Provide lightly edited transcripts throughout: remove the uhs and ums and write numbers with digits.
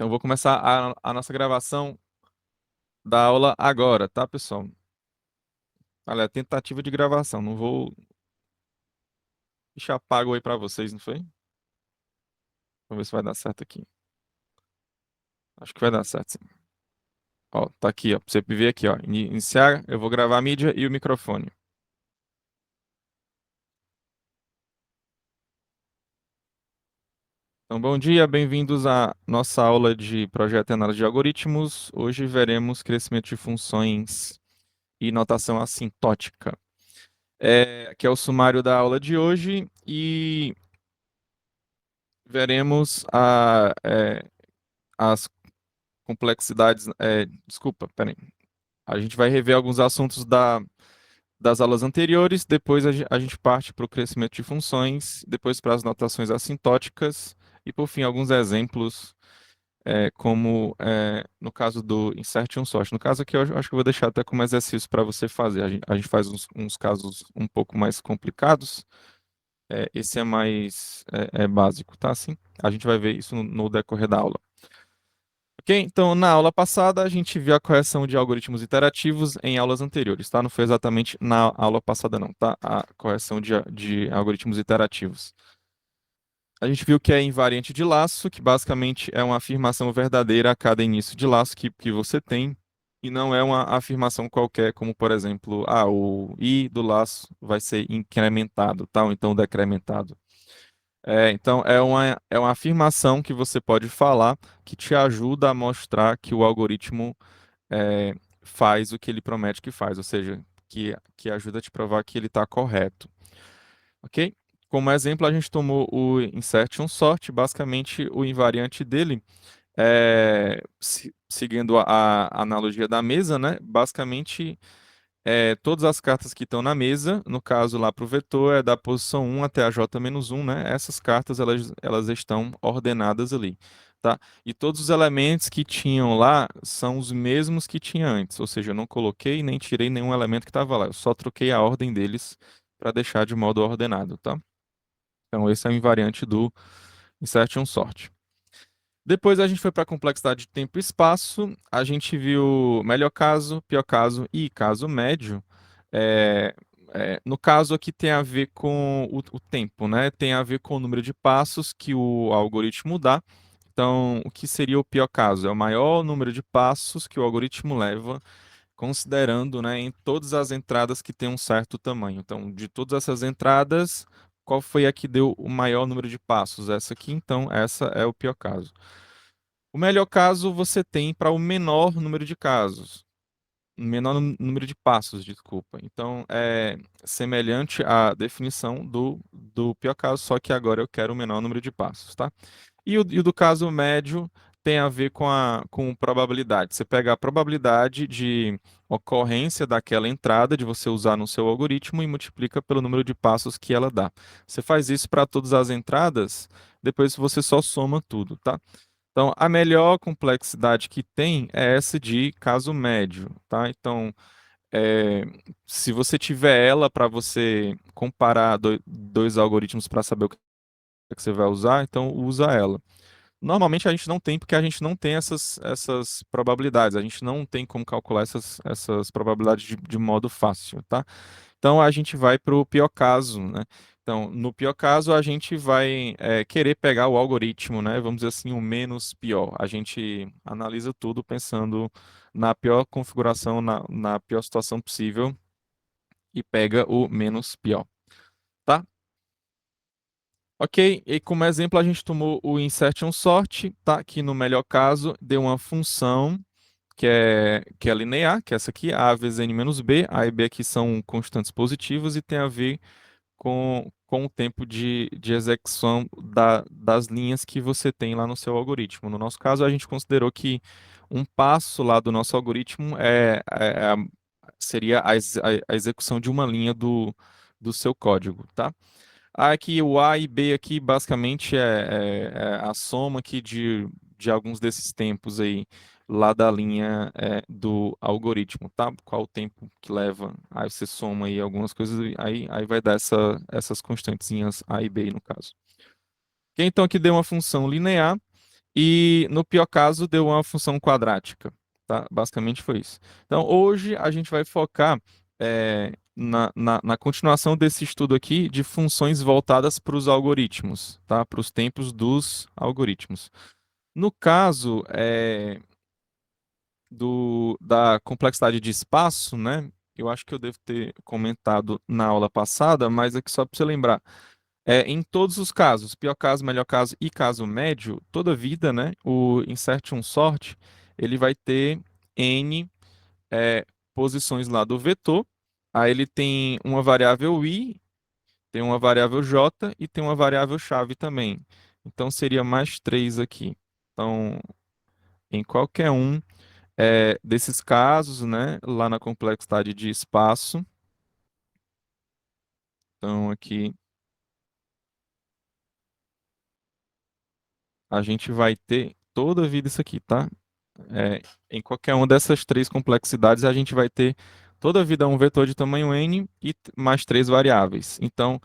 Então, eu vou começar a nossa gravação da aula agora, tá, pessoal? Olha, tentativa de gravação. Não vou deixar pago aí pra vocês, não foi? Vamos ver se vai dar certo aqui. Acho que vai dar certo, sim. Ó, tá aqui, ó. Pra você ver aqui, ó. Iniciar, eu vou gravar a mídia e o microfone. Então, bom dia, bem-vindos à nossa aula de projeto e análise de algoritmos. Hoje veremos crescimento de funções e notação assintótica. Aqui é o sumário da aula de hoje e veremos as complexidades. Desculpa, peraí. A gente vai rever alguns assuntos das aulas anteriores, depois a gente parte para o crescimento de funções, depois para as notações assintóticas e, por fim, alguns exemplos, como no caso do insert um sort. No caso aqui, eu acho que eu vou deixar até como exercício para você fazer. A gente faz uns casos um pouco mais complicados. Esse é mais básico, tá? Assim, a gente vai ver isso no decorrer da aula. Ok, então na aula passada a gente viu a correção de algoritmos iterativos em aulas anteriores, tá? Não foi exatamente na aula passada não, tá? A correção de algoritmos iterativos. A gente viu que é invariante de laço, que basicamente é uma afirmação verdadeira a cada início de laço que você tem, e não é uma afirmação qualquer, como por exemplo, o i do laço vai ser incrementado, tá? Ou então decrementado. Então, é uma afirmação que você pode falar que te ajuda a mostrar que o algoritmo faz o que ele promete que faz, ou seja, que ajuda a te provar que ele está correto. Ok? Como exemplo, a gente tomou o insertion sort, basicamente o invariante dele, seguindo a analogia da mesa, né? Basicamente todas as cartas que estão na mesa, no caso lá para o vetor, é da posição 1 até a j-1, né? Essas cartas, elas estão ordenadas ali, tá? E todos os elementos que tinham lá são os mesmos que tinha antes, ou seja, eu não coloquei nem tirei nenhum elemento que estava lá, eu só troquei a ordem deles para deixar de modo ordenado, tá? Então, esse é o invariante do insertion sort. Depois a gente foi para a complexidade de tempo e espaço. A gente viu melhor caso, pior caso e caso médio. É, no caso aqui tem a ver com o tempo, né? Tem a ver com o número de passos que o algoritmo dá. Então, o que seria o pior caso? É o maior número de passos que o algoritmo leva, considerando, né, em todas as entradas que tem um certo tamanho. Então, de todas essas entradas, qual foi a que deu o maior número de passos? Essa aqui, então, essa é o pior caso. O melhor caso você tem para o menor número de casos, menor número de passos, desculpa. Então, é semelhante à definição do pior caso, só que agora eu quero o menor número de passos, tá? E o do caso médio tem a ver com probabilidade. Você pega a probabilidade de ocorrência daquela entrada, de você usar no seu algoritmo e multiplica pelo número de passos que ela dá. Você faz isso para todas as entradas, depois você só soma tudo, tá? Então, a melhor complexidade que tem é essa de caso médio, tá? Então, é, se você tiver ela para você comparar dois algoritmos para saber o que você vai usar, então usa ela. Normalmente a gente não tem, porque a gente não tem essas probabilidades, a gente não tem como calcular essas probabilidades de modo fácil, tá? Então a gente vai para o pior caso, né? Então, no pior caso, a gente vai querer pegar o algoritmo, né? Vamos dizer assim, o menos pior. A gente analisa tudo pensando na pior configuração, na pior situação possível e pega o menos pior, tá? Ok, e como exemplo a gente tomou o insertion sort, tá? Que no melhor caso deu uma função que é linear, que é essa aqui, a vezes n menos b. A e b aqui são constantes positivas e tem a ver com o tempo de execução das linhas que você tem lá no seu algoritmo. No nosso caso, a gente considerou que um passo lá do nosso algoritmo seria a execução de uma linha do seu código, tá? Aqui o A e B aqui basicamente é a soma aqui de alguns desses tempos aí lá da linha do algoritmo, tá? Qual o tempo que leva? Aí você soma aí algumas coisas e aí vai dar essas constantezinhas A e B no caso. Ok, então aqui deu uma função linear E no pior caso, deu uma função quadrática, tá? Basicamente foi isso. Então, hoje a gente vai focar na continuação desse estudo aqui de funções voltadas para os algoritmos, tá? Para os tempos dos algoritmos. No caso da complexidade de espaço, né? Eu acho que eu devo ter comentado na aula passada, mas aqui só para você lembrar. Em todos os casos, pior caso, melhor caso e caso médio, toda vida, né, o insertion sort, ele vai ter n posições lá do vetor. Aí ele tem uma variável i, tem uma variável j e tem uma variável chave também. Então seria mais três aqui. Então, em qualquer um desses casos, né, lá na complexidade de espaço, então aqui a gente vai ter toda a vida isso aqui, tá? Em qualquer uma dessas três complexidades, a gente vai ter toda a vida um vetor de tamanho n e mais três variáveis. Então,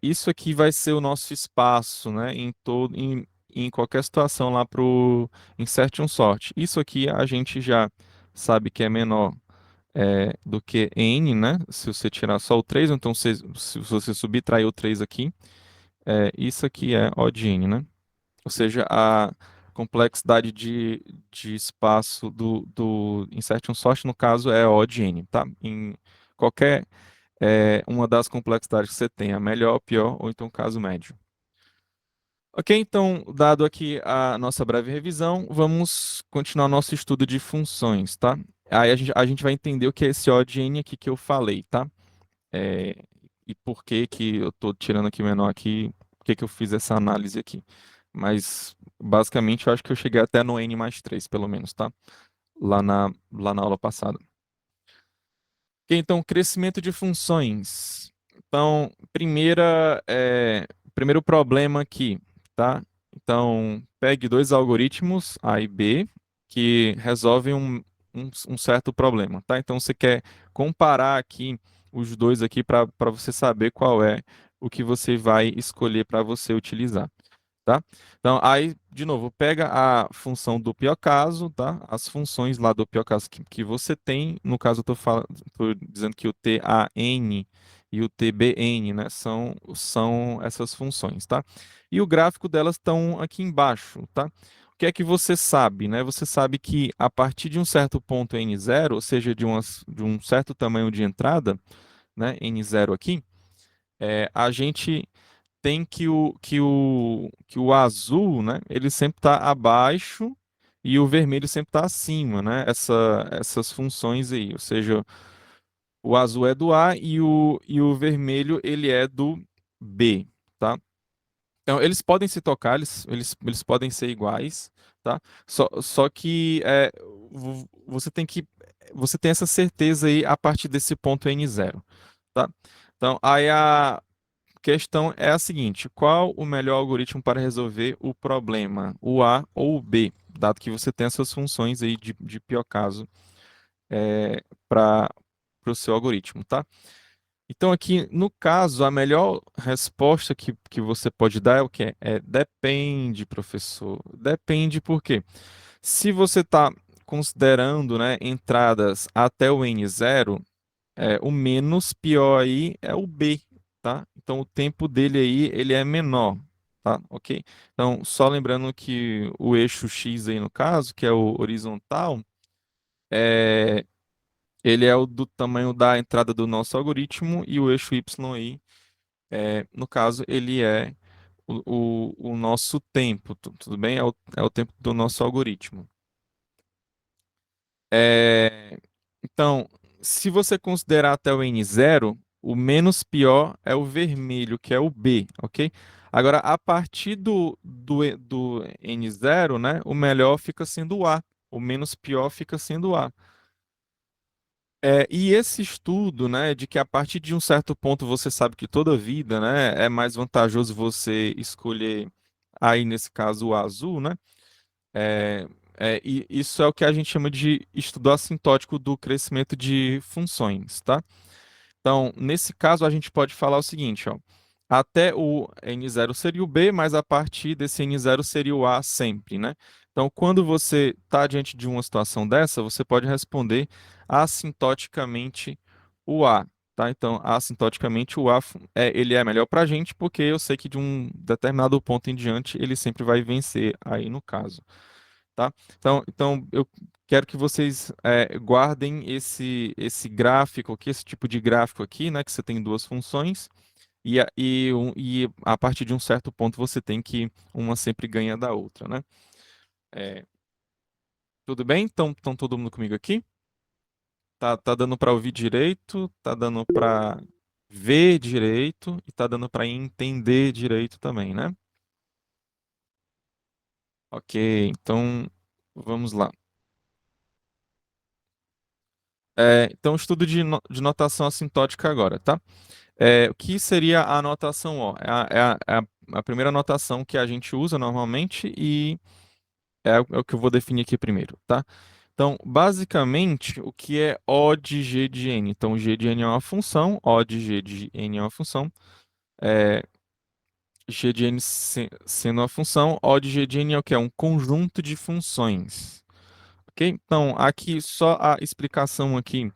isso aqui vai ser o nosso espaço, né, em qualquer situação lá para o insertion sort. Isso aqui a gente já sabe que é menor do que n, né? Se você tirar só o 3, então se você subtrair o 3 aqui, isso aqui é O de n, né? Ou seja, a complexidade de espaço do insertion sort, no caso, é O de n, tá? Em qualquer uma das complexidades que você tenha, melhor, pior, ou então caso médio. Ok, então, dado aqui a nossa breve revisão, vamos continuar nosso estudo de funções, tá? Aí a gente vai entender o que é esse O de n aqui que eu falei, tá? É, e por que que eu estou tirando aqui o menor aqui, por que que eu fiz essa análise aqui. Mas, basicamente, eu acho que eu cheguei até no n mais 3, pelo menos, tá? Lá na aula passada. Ok, então, crescimento de funções. Então, primeiro problema aqui, tá? Então, pegue dois algoritmos, A e B, que resolvem um certo problema, tá? Então, você quer comparar aqui os dois aqui para você saber qual é o que você vai escolher para você utilizar, tá? Então, aí, de novo, pega a função do pior caso, tá? As funções lá do pior caso que você tem, no caso eu tô dizendo que o TAN e o TBN, né, são essas funções, tá? E o gráfico delas estão aqui embaixo, tá? O que é que você sabe, né? Você sabe que a partir de um certo ponto n0, ou seja, de um certo tamanho de entrada, né, n0 aqui, a gente tem que o azul, né, ele sempre está abaixo e o vermelho sempre está acima, né? Essas funções aí, ou seja, o azul é do A e o vermelho ele é do B, tá? Então, eles podem se tocar, eles podem ser iguais, tá? Só que você tem essa certeza aí a partir desse ponto n0, tá? Então, aí a questão é a seguinte: qual o melhor algoritmo para resolver o problema, o A ou o B, dado que você tem essas funções aí de pior caso para o seu algoritmo, tá? Então, aqui, no caso, a melhor resposta que você pode dar é o quê? Depende, professor. Depende por quê? Se você está considerando, né, entradas até o N0, o menos pior aí é o B, tá? Então, o tempo dele aí, ele é menor, tá? Ok? Então, só lembrando que o eixo X aí, no caso, que é o horizontal, é, ele é o do tamanho da entrada do nosso algoritmo e o eixo Y aí, no caso, ele é o nosso tempo, tudo bem? É o tempo do nosso algoritmo. É, então, se você considerar até o N0, o menos pior é o vermelho, que é o B, ok? Agora, a partir do N0, né, o melhor fica sendo o A, o menos pior fica sendo o A. E esse estudo, né, de que a partir de um certo ponto você sabe que toda vida, né, é mais vantajoso você escolher, aí nesse caso, o azul, né? É, e isso é o que a gente chama de estudo assintótico do crescimento de funções, tá? Então, nesse caso, a gente pode falar o seguinte, ó. até o N0 seria o B, mas a partir desse N0 seria o A sempre, né? Então, quando você está diante de uma situação dessa, você pode responder assintoticamente o A, tá? Então, assintoticamente o A ele é melhor para a gente porque eu sei que de um determinado ponto em diante ele sempre vai vencer aí no caso, tá? Então eu quero que vocês guardem esse gráfico aqui, esse tipo de gráfico aqui, né? Que você tem duas funções. E a partir de um certo ponto você tem que uma sempre ganha da outra, né? É, tudo bem? Então, todo mundo comigo aqui? Tá dando para ouvir direito, tá dando para ver direito e tá dando para entender direito também, né? Ok, então vamos lá. Então, estudo de notação assintótica agora, tá? O que seria a notação O? É a primeira notação que a gente usa normalmente e é o que eu vou definir aqui primeiro, tá? Então, basicamente, o que é O de G de N? Então, G de N é uma função, O de G de N é uma função, é, G de N sendo uma função, O de G de N é o que? É um conjunto de funções, ok? Então, aqui só a explicação aqui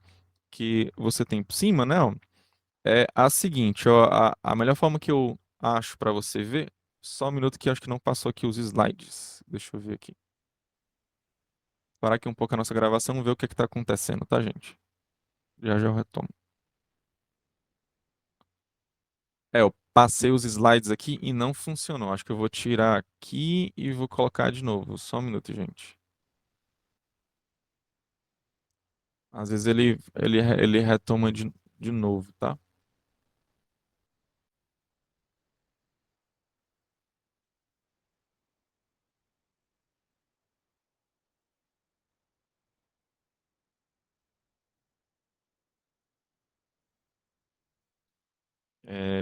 que você tem por cima, né? Ó, é a seguinte, ó, a melhor forma que eu acho para você ver, só um minuto que eu acho que não passou aqui os slides. Deixa eu ver aqui. Parar aqui um pouco a nossa gravação, ver o que está acontecendo, tá, gente? Já já eu retomo. Eu passei os slides aqui e não funcionou. Acho que eu vou tirar aqui e vou colocar de novo. Só um minuto, gente. Às vezes ele retoma de novo, tá?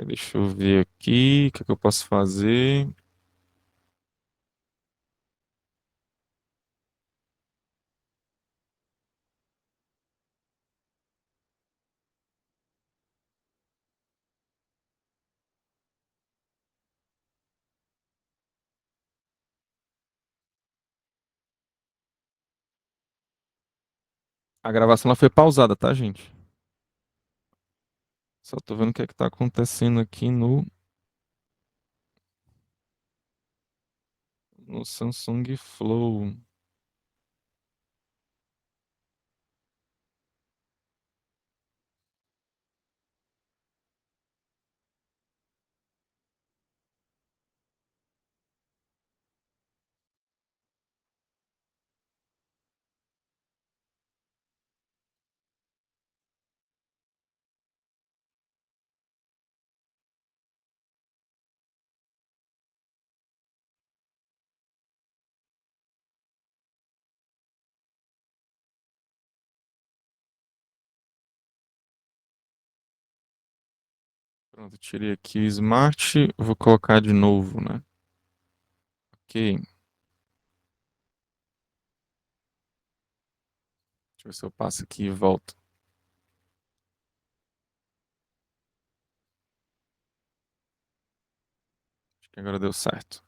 Deixa eu ver aqui o que é que eu posso fazer. A gravação ela foi pausada, tá, gente? Só tô vendo o que é que tá acontecendo aqui no Samsung Flow. Pronto, tirei aqui o Smart, vou colocar de novo, né? Ok, deixa eu ver se eu passo aqui e volto. Acho que agora deu certo.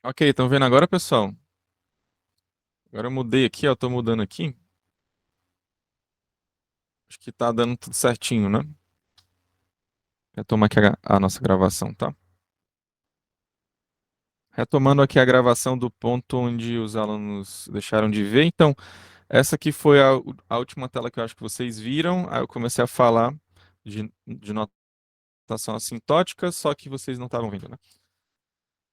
Ok, estão vendo agora, pessoal? Agora eu mudei aqui, ó, tô mudando aqui. Acho que tá dando tudo certinho, né? Retomar aqui a nossa gravação, tá? Retomando aqui a gravação do ponto onde os alunos deixaram de ver. Então, essa aqui foi a última tela que eu acho que vocês viram. Aí eu comecei a falar de notação assintótica, só que vocês não estavam vendo, né?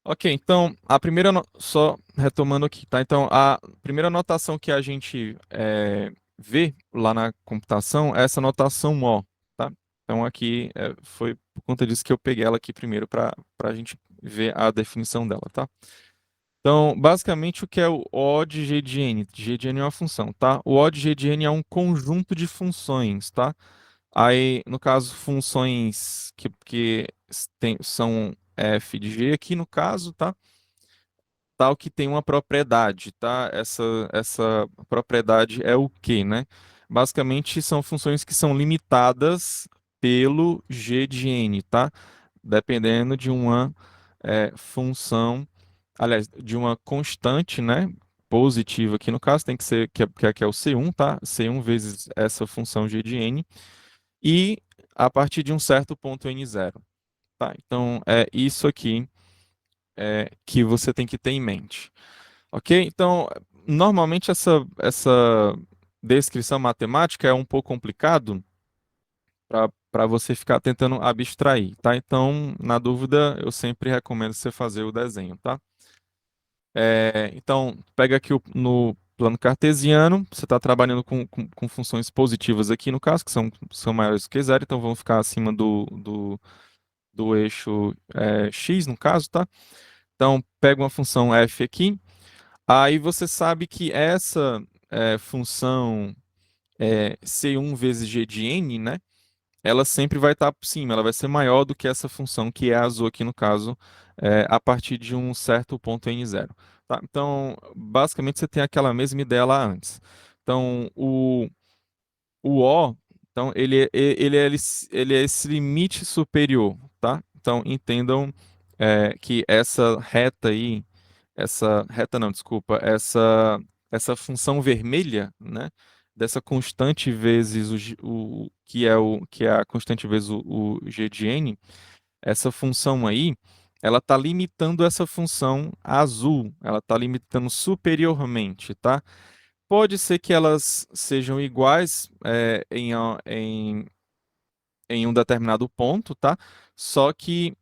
Ok, então a primeira, só retomando aqui, tá? Então a primeira notação que a gente vê lá na computação é essa notação O, tá? Então aqui foi por conta disso que eu peguei ela aqui primeiro para a gente ver a definição dela, tá? Então, basicamente, o que é o O de G de N? G de N é uma função, tá? O O de G de N é um conjunto de funções, tá? Aí, no caso, funções que são f de G aqui no caso, tá? tal que tem uma propriedade, tá? Essa propriedade é o quê, né? Basicamente, são funções que são limitadas pelo g de n, tá? Dependendo de uma função, aliás, de uma constante, né? Positiva aqui no caso, tem que ser, que é o C1, tá? C1 vezes essa função g de n, e a partir de um certo ponto n0, tá? Então, é isso aqui que você tem que ter em mente. Ok? Então, normalmente essa descrição matemática é um pouco complicado para você ficar tentando abstrair, tá? Então, na dúvida, eu sempre recomendo você fazer o desenho, tá? Então, pega aqui no plano cartesiano, você está trabalhando com funções positivas aqui no caso, que são maiores que zero, então vão ficar acima do eixo x no caso, tá? Então, pega uma função f aqui. Aí você sabe que essa função C1 vezes G de N, né? Ela sempre vai estar por cima, ela vai ser maior do que essa função que é azul aqui no caso, a partir de um certo ponto N0. Tá? Então, basicamente você tem aquela mesma ideia lá antes. Então, o O, então, ele é esse limite superior, tá? Então, entendam que essa reta aí, essa reta não, desculpa, essa função vermelha, né? Dessa constante vezes que é a constante vezes o g de n, essa função aí, ela está limitando essa função azul, ela está limitando superiormente, tá? Pode ser que elas sejam iguais em um determinado ponto, tá? Só que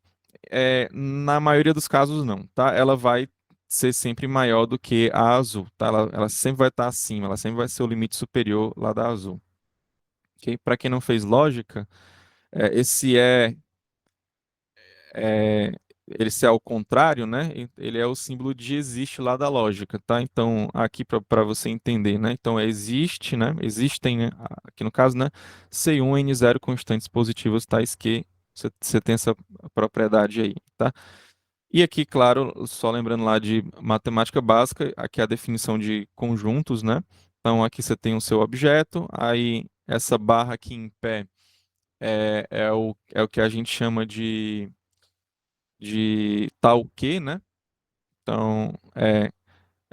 na maioria dos casos não, tá? Ela vai ser sempre maior do que a azul, tá? Ela sempre vai estar acima, ela sempre vai ser o limite superior lá da azul, ok? Para quem não fez lógica, esse é, esse é ao contrário, né? Ele é o símbolo de existe lá da lógica, tá? Então, aqui para você entender, né? Então, existe, né? Existem, né? Aqui no caso, né? C1, N0 constantes positivas tais que você tem essa propriedade aí, tá? E aqui, claro, só lembrando lá de matemática básica, aqui é a definição de conjuntos, né? Então, aqui você tem o seu objeto, aí essa barra aqui em pé é o que a gente chama de tal que, né? Então,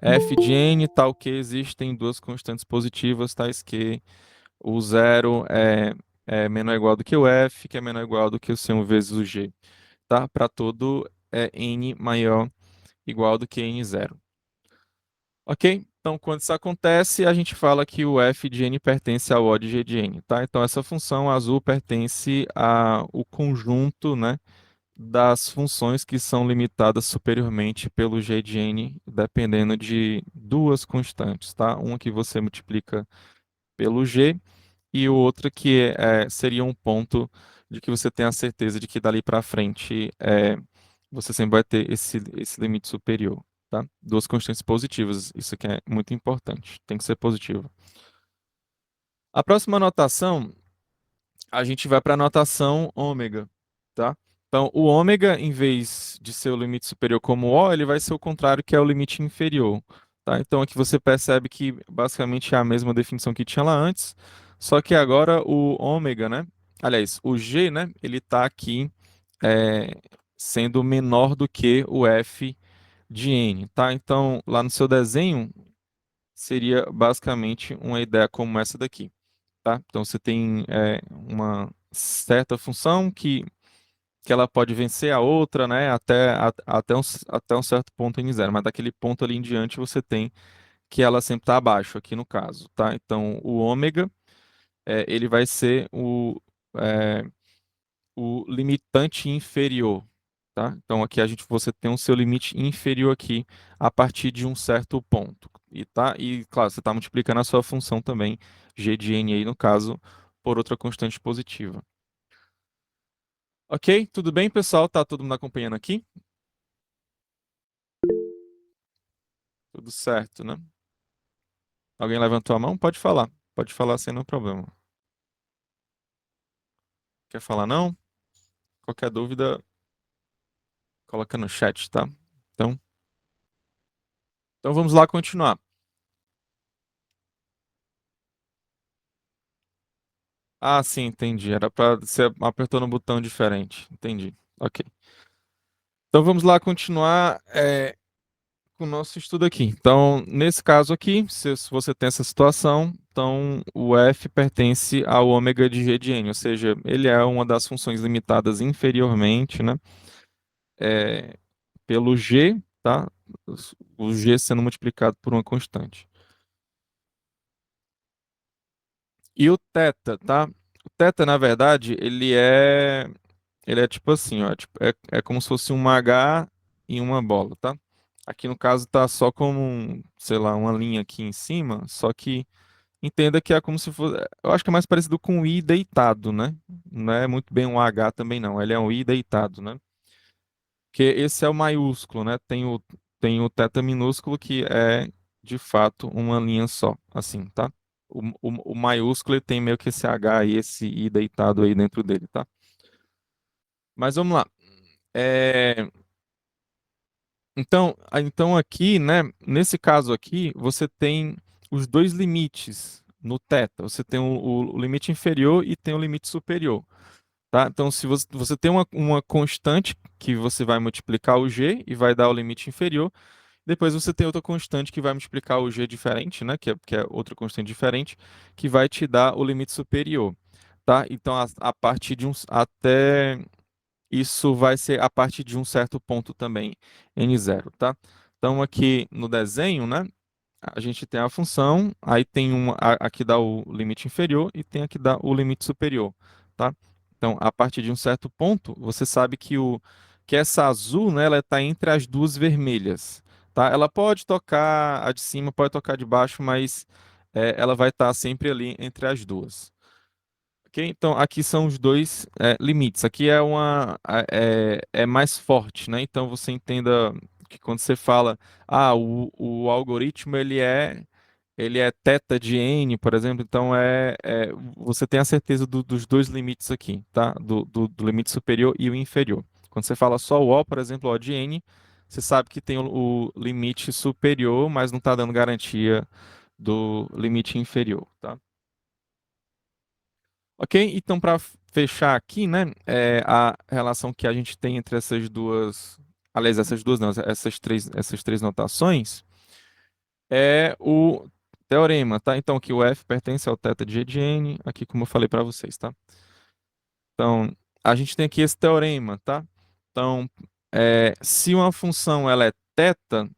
f de n tal que existem duas constantes positivas tais que o zero é menor ou igual do que o f, que é menor ou igual do que o c1 vezes o g, tá? Para todo n maior ou igual do que n0. Ok? Então, quando isso acontece, a gente fala que o f de n pertence ao O de g de n, tá? Então, essa função azul pertence ao conjunto, né, das funções que são limitadas superiormente pelo g de n, dependendo de duas constantes, tá? Uma que você multiplica pelo g e o outro que seria um ponto de que você tem a certeza de que dali para frente você sempre vai ter esse limite superior, tá? Duas constantes positivas, isso aqui é muito importante, tem que ser positivo. A próxima notação, a gente vai para a notação ômega, tá? Então, o ômega, em vez de ser o limite superior como O, ele vai ser o contrário, que é o limite inferior, tá? Então, aqui você percebe que basicamente é a mesma definição que tinha lá antes, só que agora o ômega, né? Aliás, o G, né? Ele está aqui é, sendo menor do que o F de N, tá? Então, lá no seu desenho, seria basicamente uma ideia como essa daqui, tá? Então, você tem uma certa função que ela pode vencer a outra, né? Até um certo ponto n0, mas daquele ponto ali em diante você tem que ela sempre está abaixo, aqui no caso, tá? Então, o ômega, ele vai ser é, o limitante inferior, tá? Então, aqui você tem o seu limite inferior aqui a partir de um certo ponto, e claro, você está multiplicando a sua função também, g de n aí no caso, por outra constante positiva. Ok? Tudo bem, pessoal? Tá todo mundo acompanhando aqui? Tudo certo, né? Alguém levantou a mão? Pode falar. Pode falar sem nenhum problema. Quer falar não? Qualquer dúvida, coloca no chat, tá? Então, Então vamos lá continuar. Ah, sim, entendi. Era para você apertou no botão diferente. Entendi. Ok. Então vamos lá continuar com o nosso estudo aqui. Então, nesse caso aqui, se você tem essa situação, então o f pertence ao ômega de g de n, ou seja, ele é uma das funções limitadas inferiormente, né? É, pelo g, tá? O g sendo multiplicado por uma constante. E o θ, tá? O θ, na verdade, ele é tipo assim, ó, tipo, é como se fosse um H e uma bola, tá? Aqui no caso tá só como, sei lá, uma linha aqui em cima, só que entenda que é como se fosse, eu acho que é mais parecido com um I deitado, né? Não é muito bem um H também não, ele é um I deitado, né? Que esse é o maiúsculo, né? Tem o θ minúsculo que é de fato uma linha só, assim, tá? O maiúsculo ele tem meio que esse H e esse I deitado aí dentro dele, tá? Mas vamos lá. É, então aqui, né, nesse caso aqui, você tem os dois limites no θ. Você tem o limite inferior e tem o limite superior, tá? Então, se você tem uma constante que você vai multiplicar o g e vai dar o limite inferior, depois você tem outra constante que vai multiplicar o g diferente, né, que é outra constante diferente, que vai te dar o limite superior, tá? Então, a partir de até isso vai ser a partir de um certo ponto também, n0, tá? Então, aqui no desenho, né, a gente tem a função, aí tem aqui dá o limite inferior e tem aqui dá o limite superior, tá? Então, a partir de um certo ponto, você sabe que essa azul, né, ela está entre as duas vermelhas, tá? Ela pode tocar a de cima, pode tocar de baixo, mas ela vai estar sempre ali entre as duas. Ok? Então, aqui são os dois limites. Aqui é mais forte, né? Então, você entenda que quando você fala, o algoritmo ele é θ de n, por exemplo, então você tem a certeza dos dois limites aqui, tá? Do limite superior e o inferior. Quando você fala só o O, por exemplo, O de n, você sabe que tem o limite superior, mas não está dando garantia do limite inferior, tá? Ok, então para fechar aqui, né, a relação que a gente tem entre essas duas, aliás, essas duas não, essas três notações é o teorema, tá? Então aqui o F pertence ao θ de G de N, aqui como eu falei para vocês, tá? Então a gente tem aqui esse teorema, tá? Então se uma função ela é θ,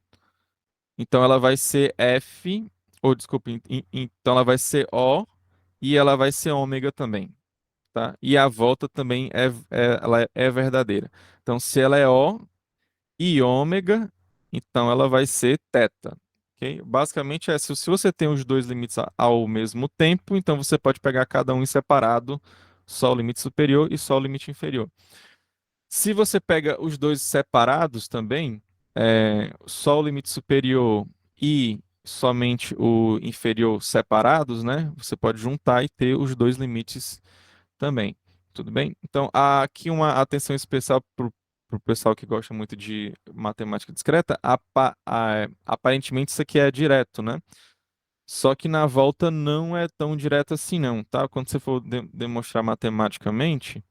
então ela vai ser F, ou desculpa, então ela vai ser O e ela vai ser ômega também. Tá? E a volta também ela é verdadeira. Então, se ela é O e ômega, então ela vai ser θ. Ok? Basicamente é se você tem os dois limites ao mesmo tempo, então você pode pegar cada um em separado, só o limite superior e só o limite inferior. Se você pega os dois separados também, só o limite superior e somente o inferior separados, né? Você pode juntar e ter os dois limites também. Tudo bem? Então, há aqui uma atenção especial para o pessoal que gosta muito de matemática discreta. Aparentemente, isso aqui é direto, né? Só que na volta não é tão direto assim, não, tá? Quando você for demonstrar matematicamente,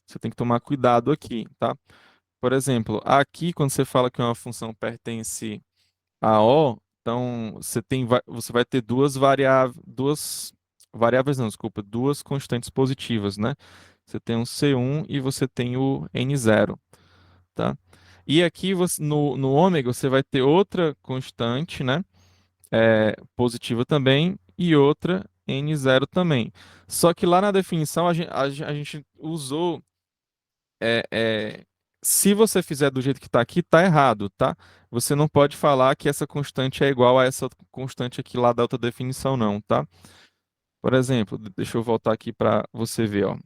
você tem que tomar cuidado aqui, tá? Por exemplo, aqui, quando você fala que uma função pertence a O, então você vai ter duas variáveis, não, desculpa, duas constantes positivas, né? Você tem um C1 e você tem o N0, tá? E aqui no ômega você vai ter outra constante, né? Positiva também e outra N0 também. Só que lá na definição a gente usou é, é, se você fizer do jeito que está aqui, está errado, tá? Você não pode falar que essa constante é igual a essa constante aqui lá da outra definição, não, tá? Por exemplo, deixa eu voltar aqui para você ver, ó.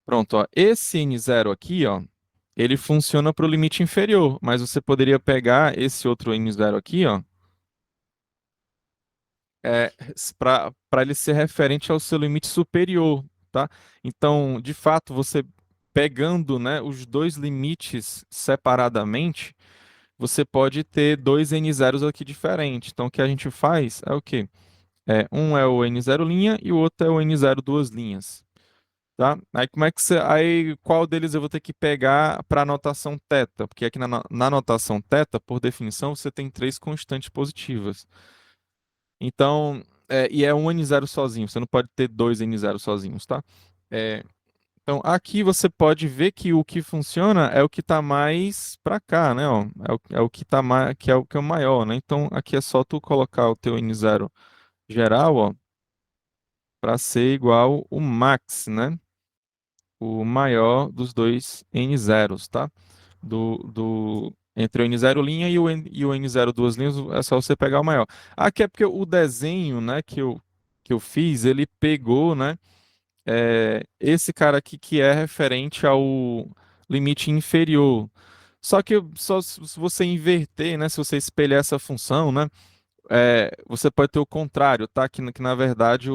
Pronto, ó. Esse N0 aqui, ó, ele funciona para o limite inferior, mas você poderia pegar esse outro N0 aqui, ó, para ele ser referente ao seu limite superior, tá? Então, de fato, você pegando, né, os dois limites separadamente, você pode ter dois n zeros aqui diferentes. Então, o que a gente faz é o quê? Um é o n zero linha e o outro é o n zero duas linhas. Tá? Aí como é que aí qual deles eu vou ter que pegar para a notação θ? Porque aqui na notação θ, por definição, você tem três constantes positivas. Então, e é um n zero sozinho, você não pode ter dois n zero sozinhos, tá? É, então, aqui você pode ver que o que funciona é o que está mais para cá, né? Ó, é o que tá mais, que é o maior, né? Então, aqui é só tu colocar o teu n zero geral, ó, para ser igual o max, né? O maior dos dois n zeros, tá? Entre o n zero linha e o n zero duas linhas, é só você pegar o maior. Aqui é porque o desenho, né, que eu fiz, ele pegou, né, esse cara aqui que é referente ao limite inferior. Só que só se você inverter, né, se você espelhar essa função, né, você pode ter o contrário, tá? Que na verdade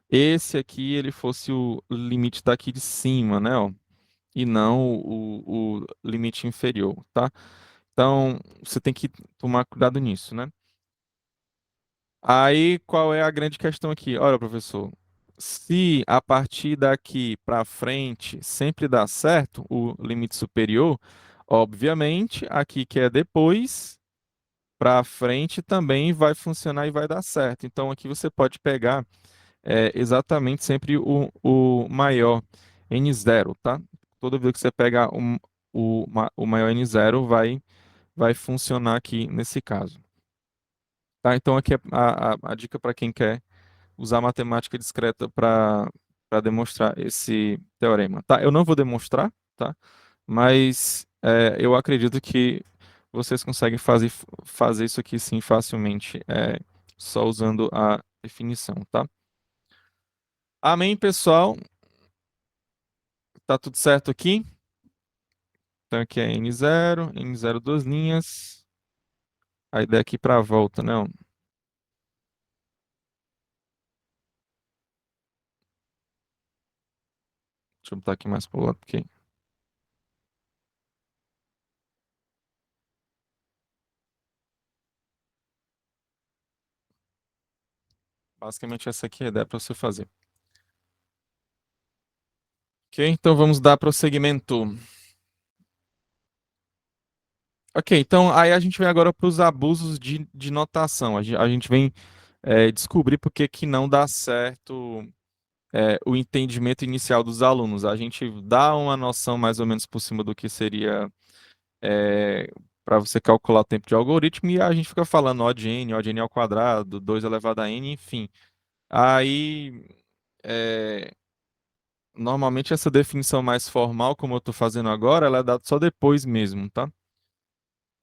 esse aqui ele fosse o limite daqui de cima, né? Ó, e não o limite inferior, tá? Então você tem que tomar cuidado nisso, né? Aí qual é a grande questão aqui? Olha, professor, se a partir daqui para frente sempre dá certo o limite superior, obviamente aqui que é depois para frente também vai funcionar e vai dar certo. Então aqui você pode pegar exatamente sempre o maior n0, tá? Toda vez que você pegar o maior n0 vai funcionar aqui nesse caso. Tá? Então aqui é a dica para quem quer usar matemática discreta para demonstrar esse teorema. Tá? Eu não vou demonstrar, tá? Mas eu acredito que vocês conseguem fazer isso aqui sim facilmente, só usando a definição, tá? Amém, pessoal? Tá tudo certo aqui? Então aqui é n zero duas linhas. Aí daqui para a volta, não. Deixa eu botar aqui mais para o lado, porque basicamente essa aqui é a ideia para você fazer. Ok, então vamos dar prosseguimento. Ok, então aí a gente vem agora para os abusos de notação. A gente vem descobrir por que que não dá certo o entendimento inicial dos alunos. A gente dá uma noção mais ou menos por cima do que seria para você calcular o tempo de algoritmo e a gente fica falando O de n ao quadrado, 2 elevado a n, enfim. Aí, é, normalmente essa definição mais formal, como eu estou fazendo agora, ela é dada só depois mesmo, tá?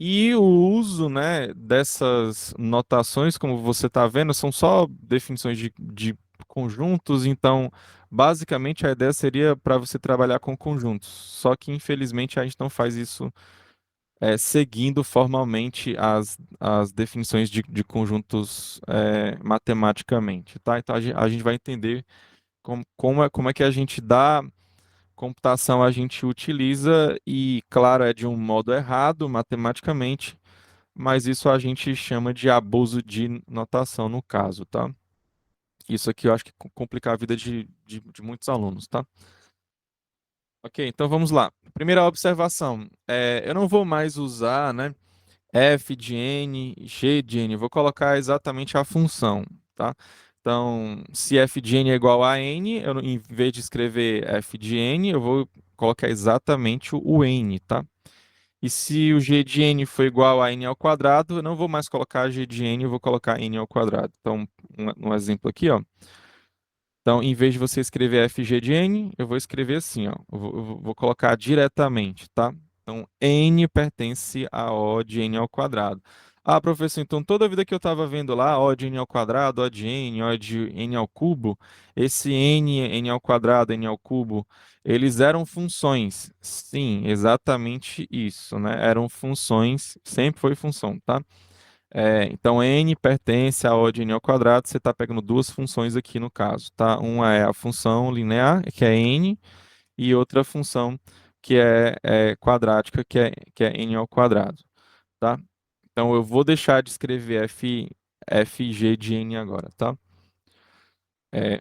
E o uso, né, dessas notações, como você está vendo, são só definições de conjuntos, então, basicamente, a ideia seria para você trabalhar com conjuntos. Só que, infelizmente, a gente não faz isso seguindo formalmente as definições de conjuntos matematicamente, tá? Então, a gente vai entender como é que a gente dá computação, a gente utiliza, e, claro, é de um modo errado matematicamente, mas isso a gente chama de abuso de notação no caso, tá? Isso aqui eu acho que complica a vida de muitos alunos, tá? Ok, então vamos lá. Primeira observação, eu não vou mais usar, né, f de n, g de n, eu vou colocar exatamente a função, tá? Então, se f de n é igual a n, em vez de escrever f de n, eu vou colocar exatamente o n, tá? E se o g de n for igual a n ao quadrado, eu não vou mais colocar g de n, eu vou colocar n ao quadrado. Então, um exemplo aqui, ó. Então, em vez de você escrever fg de n, eu vou escrever assim, ó. Eu vou colocar diretamente, tá? Então, n pertence a O de n ao quadrado. Ah, professor, então toda vida que eu estava vendo lá, O de n ao quadrado, O de n, O de n ao cubo, esse n ao quadrado, n ao cubo, eles eram funções. Sim, exatamente isso, né? Eram funções, sempre foi função, tá? Então, n pertence a O de n ao quadrado, você está pegando duas funções aqui no caso, tá? Uma é a função linear, que é n, e outra função que é quadrática, que é n ao quadrado. tá? Então eu vou deixar de escrever FG de N agora, tá? É,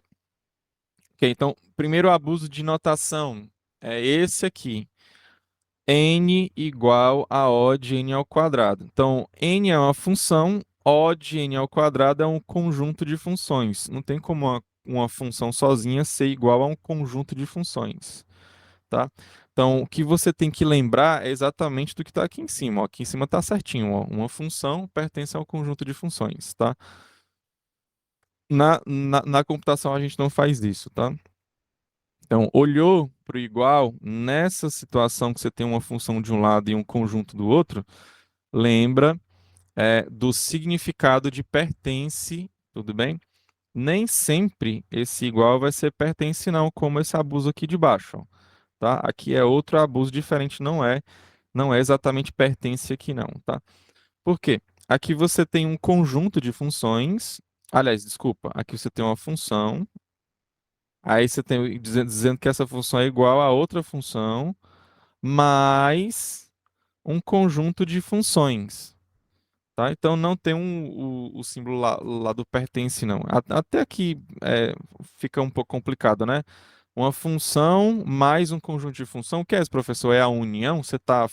ok, então, primeiro abuso de notação é esse aqui. N igual a O de N ao quadrado. Então, N é uma função, O de N ao quadrado é um conjunto de funções. Não tem como uma função sozinha ser igual a um conjunto de funções, tá? Então, o que você tem que lembrar é exatamente do que está aqui em cima. Ó. Aqui em cima está certinho. Ó. Uma função pertence ao conjunto de funções, tá? Na computação a gente não faz isso, tá? Então, olhou para o igual, nessa situação que você tem uma função de um lado e um conjunto do outro, lembra do significado de pertence, tudo bem? Nem sempre esse igual vai ser pertence não, como esse abuso aqui de baixo, ó, tá? Aqui é outro abuso diferente, não é exatamente pertence aqui não, tá? Por quê? Aqui você tem um conjunto de funções, aliás, desculpa, aqui você tem uma função, aí você tem dizendo que essa função é igual a outra função, mais um conjunto de funções. Tá? Então não tem o símbolo lá do pertence, não. Até aqui fica um pouco complicado, né? Uma função mais um conjunto de função. O que é isso, professor? É a união? Você está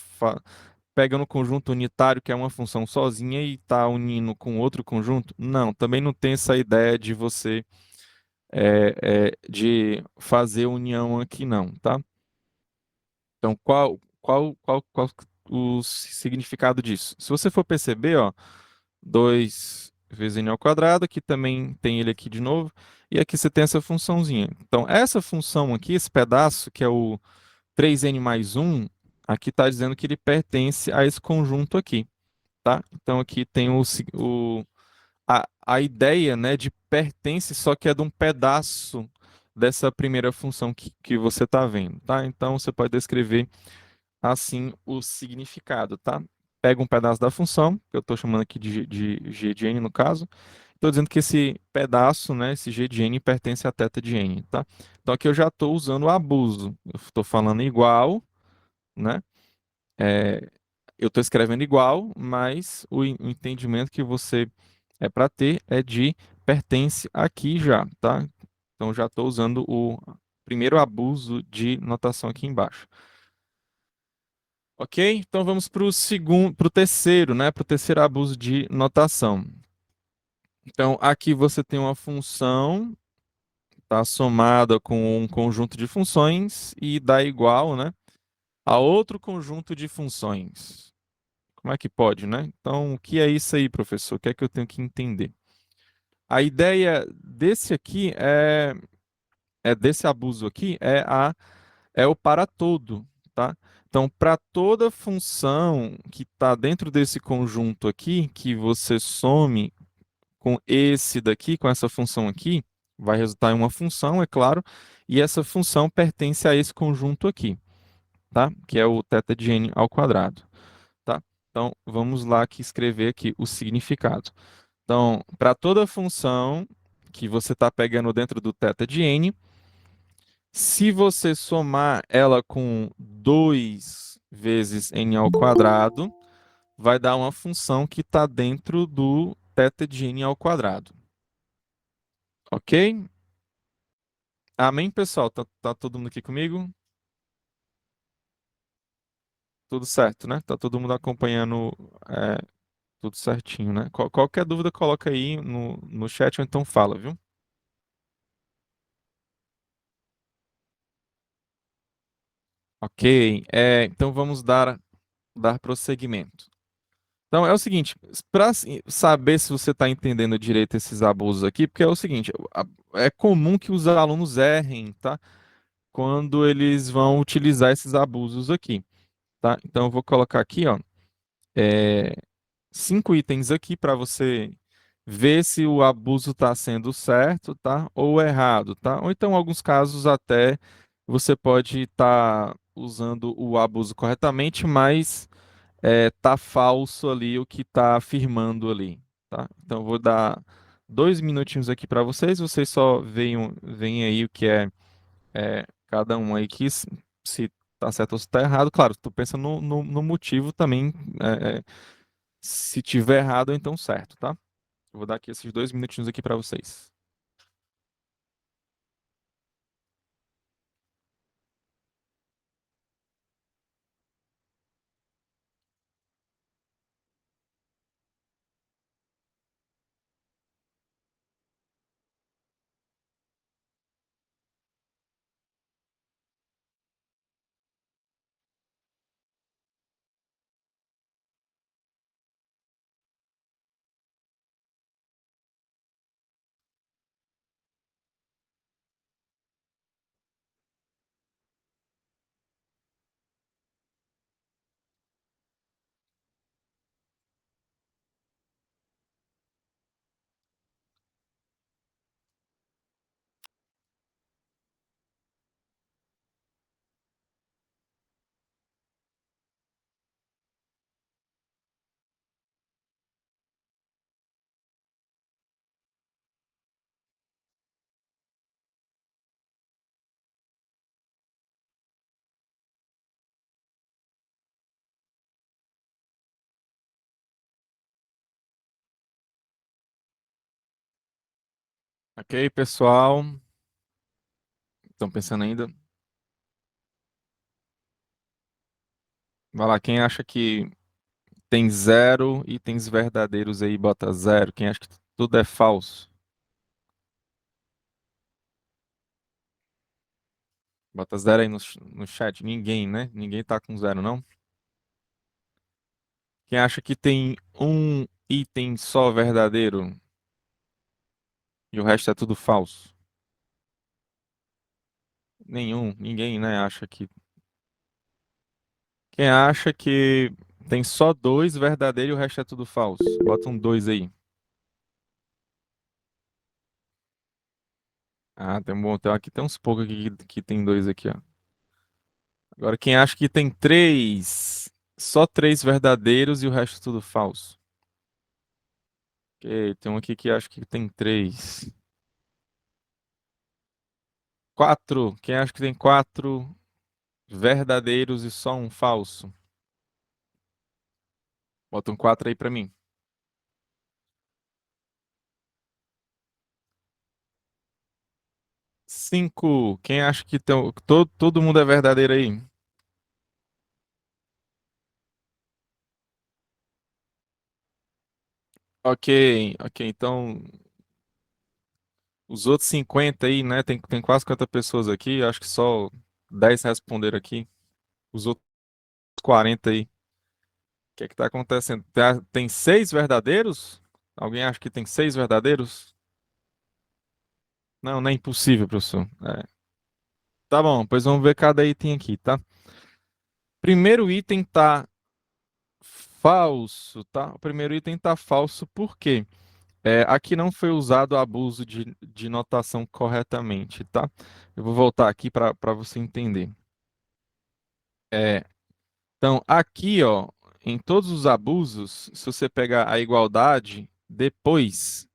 pegando um conjunto unitário, que é uma função sozinha, e está unindo com outro conjunto? Não, também não tem essa ideia de você de fazer união aqui, não, tá? Então, qual o significado disso? Se você for perceber, ó, 2 vezes n ao quadrado, aqui também tem ele aqui de novo, e aqui você tem essa funçãozinha. Então, essa função aqui, esse pedaço, que é o 3n mais 1, aqui está dizendo que ele pertence a esse conjunto aqui, tá? Então, aqui tem a ideia, né, de pertence, só que é de um pedaço dessa primeira função que você está vendo, tá? Então, você pode descrever assim o significado, tá? Pega um pedaço da função, que eu estou chamando aqui de g de n no caso, estou dizendo que esse pedaço, né, esse g de n pertence a θ de n, tá? Então aqui eu já estou usando o abuso, eu estou falando igual, né? É, eu estou escrevendo igual, mas o entendimento que você é para ter é de pertence aqui já, tá? Então já estou usando o primeiro abuso de notação aqui embaixo. Ok? Então vamos para o segundo, para o terceiro, né? Para o terceiro abuso de notação. Então aqui você tem uma função, tá somada com um conjunto de funções e dá igual, né? A outro conjunto de funções. Como é que pode, né? Então o que é isso aí, professor? O que é que eu tenho que entender? A ideia desse aqui desse abuso aqui é o para todo, tá? Então, para toda função que está dentro desse conjunto aqui, que você some com esse daqui, com essa função aqui, vai resultar em uma função, é claro, e essa função pertence a esse conjunto aqui, tá? Que é o θ de n ao quadrado, tá? Então, vamos lá aqui escrever aqui o significado. Então, para toda função que você está pegando dentro do θ de n, se você somar ela com 2 vezes n ao quadrado, vai dar uma função que está dentro do θ de n ao quadrado. Ok? Amém, pessoal? Tá todo mundo aqui comigo? Tudo certo, né? Tá todo mundo acompanhando tudo certinho, né? Qualquer dúvida, coloca aí no chat ou então fala, viu? Ok. Então vamos dar prosseguimento. Então é o seguinte, para saber se você está entendendo direito esses abusos aqui, porque é o seguinte, é comum que os alunos errem, tá? Quando eles vão utilizar esses abusos aqui, tá? Então eu vou colocar aqui, ó, é, 5 itens aqui para você ver se o abuso está sendo certo, tá? Ou errado, tá? Ou então, em alguns casos, até você pode estar usando o abuso corretamente, mas tá falso ali o que está afirmando ali, tá? Então, eu vou dar 2 minutinhos aqui para vocês só veem aí o que cada um aí que se tá certo ou se tá errado. Claro, tu pensa no motivo também, Se tiver errado, então certo, tá? Eu vou dar aqui esses 2 minutinhos aqui para vocês. Ok, pessoal? Estão pensando ainda? Vai lá, quem acha que tem zero itens verdadeiros aí, bota zero. Quem acha que tudo é falso, bota zero aí no chat. Ninguém, né? Ninguém tá com zero, não? Quem acha que tem um item só verdadeiro e o resto é tudo falso? Nenhum, ninguém, né? Acha que. Quem acha que tem só dois verdadeiros e o resto é tudo falso? Bota um dois aí. Ah, tem um bom. Aqui tem uns poucos aqui que tem dois aqui, ó. Agora, quem acha que tem três, só três verdadeiros e o resto tudo falso? Ok, tem um aqui que acha que tem três. Quatro, quem acha que tem quatro verdadeiros e só um falso? Bota um quatro aí pra mim. Cinco, quem acha que tem, todo mundo é verdadeiro aí? Ok, ok, então os outros 50 aí, né? Tem quase 50 pessoas aqui, acho que só 10 responderam aqui. Os outros 40 aí. O que é que tá acontecendo? Tem seis verdadeiros? Alguém acha que tem seis verdadeiros? Não, não é impossível, professor. É. Tá bom, pois vamos ver cada item aqui, tá? Primeiro item tá falso, tá? O primeiro item tá falso por quê? Aqui não foi usado o abuso de notação corretamente, tá? Eu vou voltar aqui para você entender. É, então, aqui, ó, em todos os abusos, se você pegar a igualdade, depois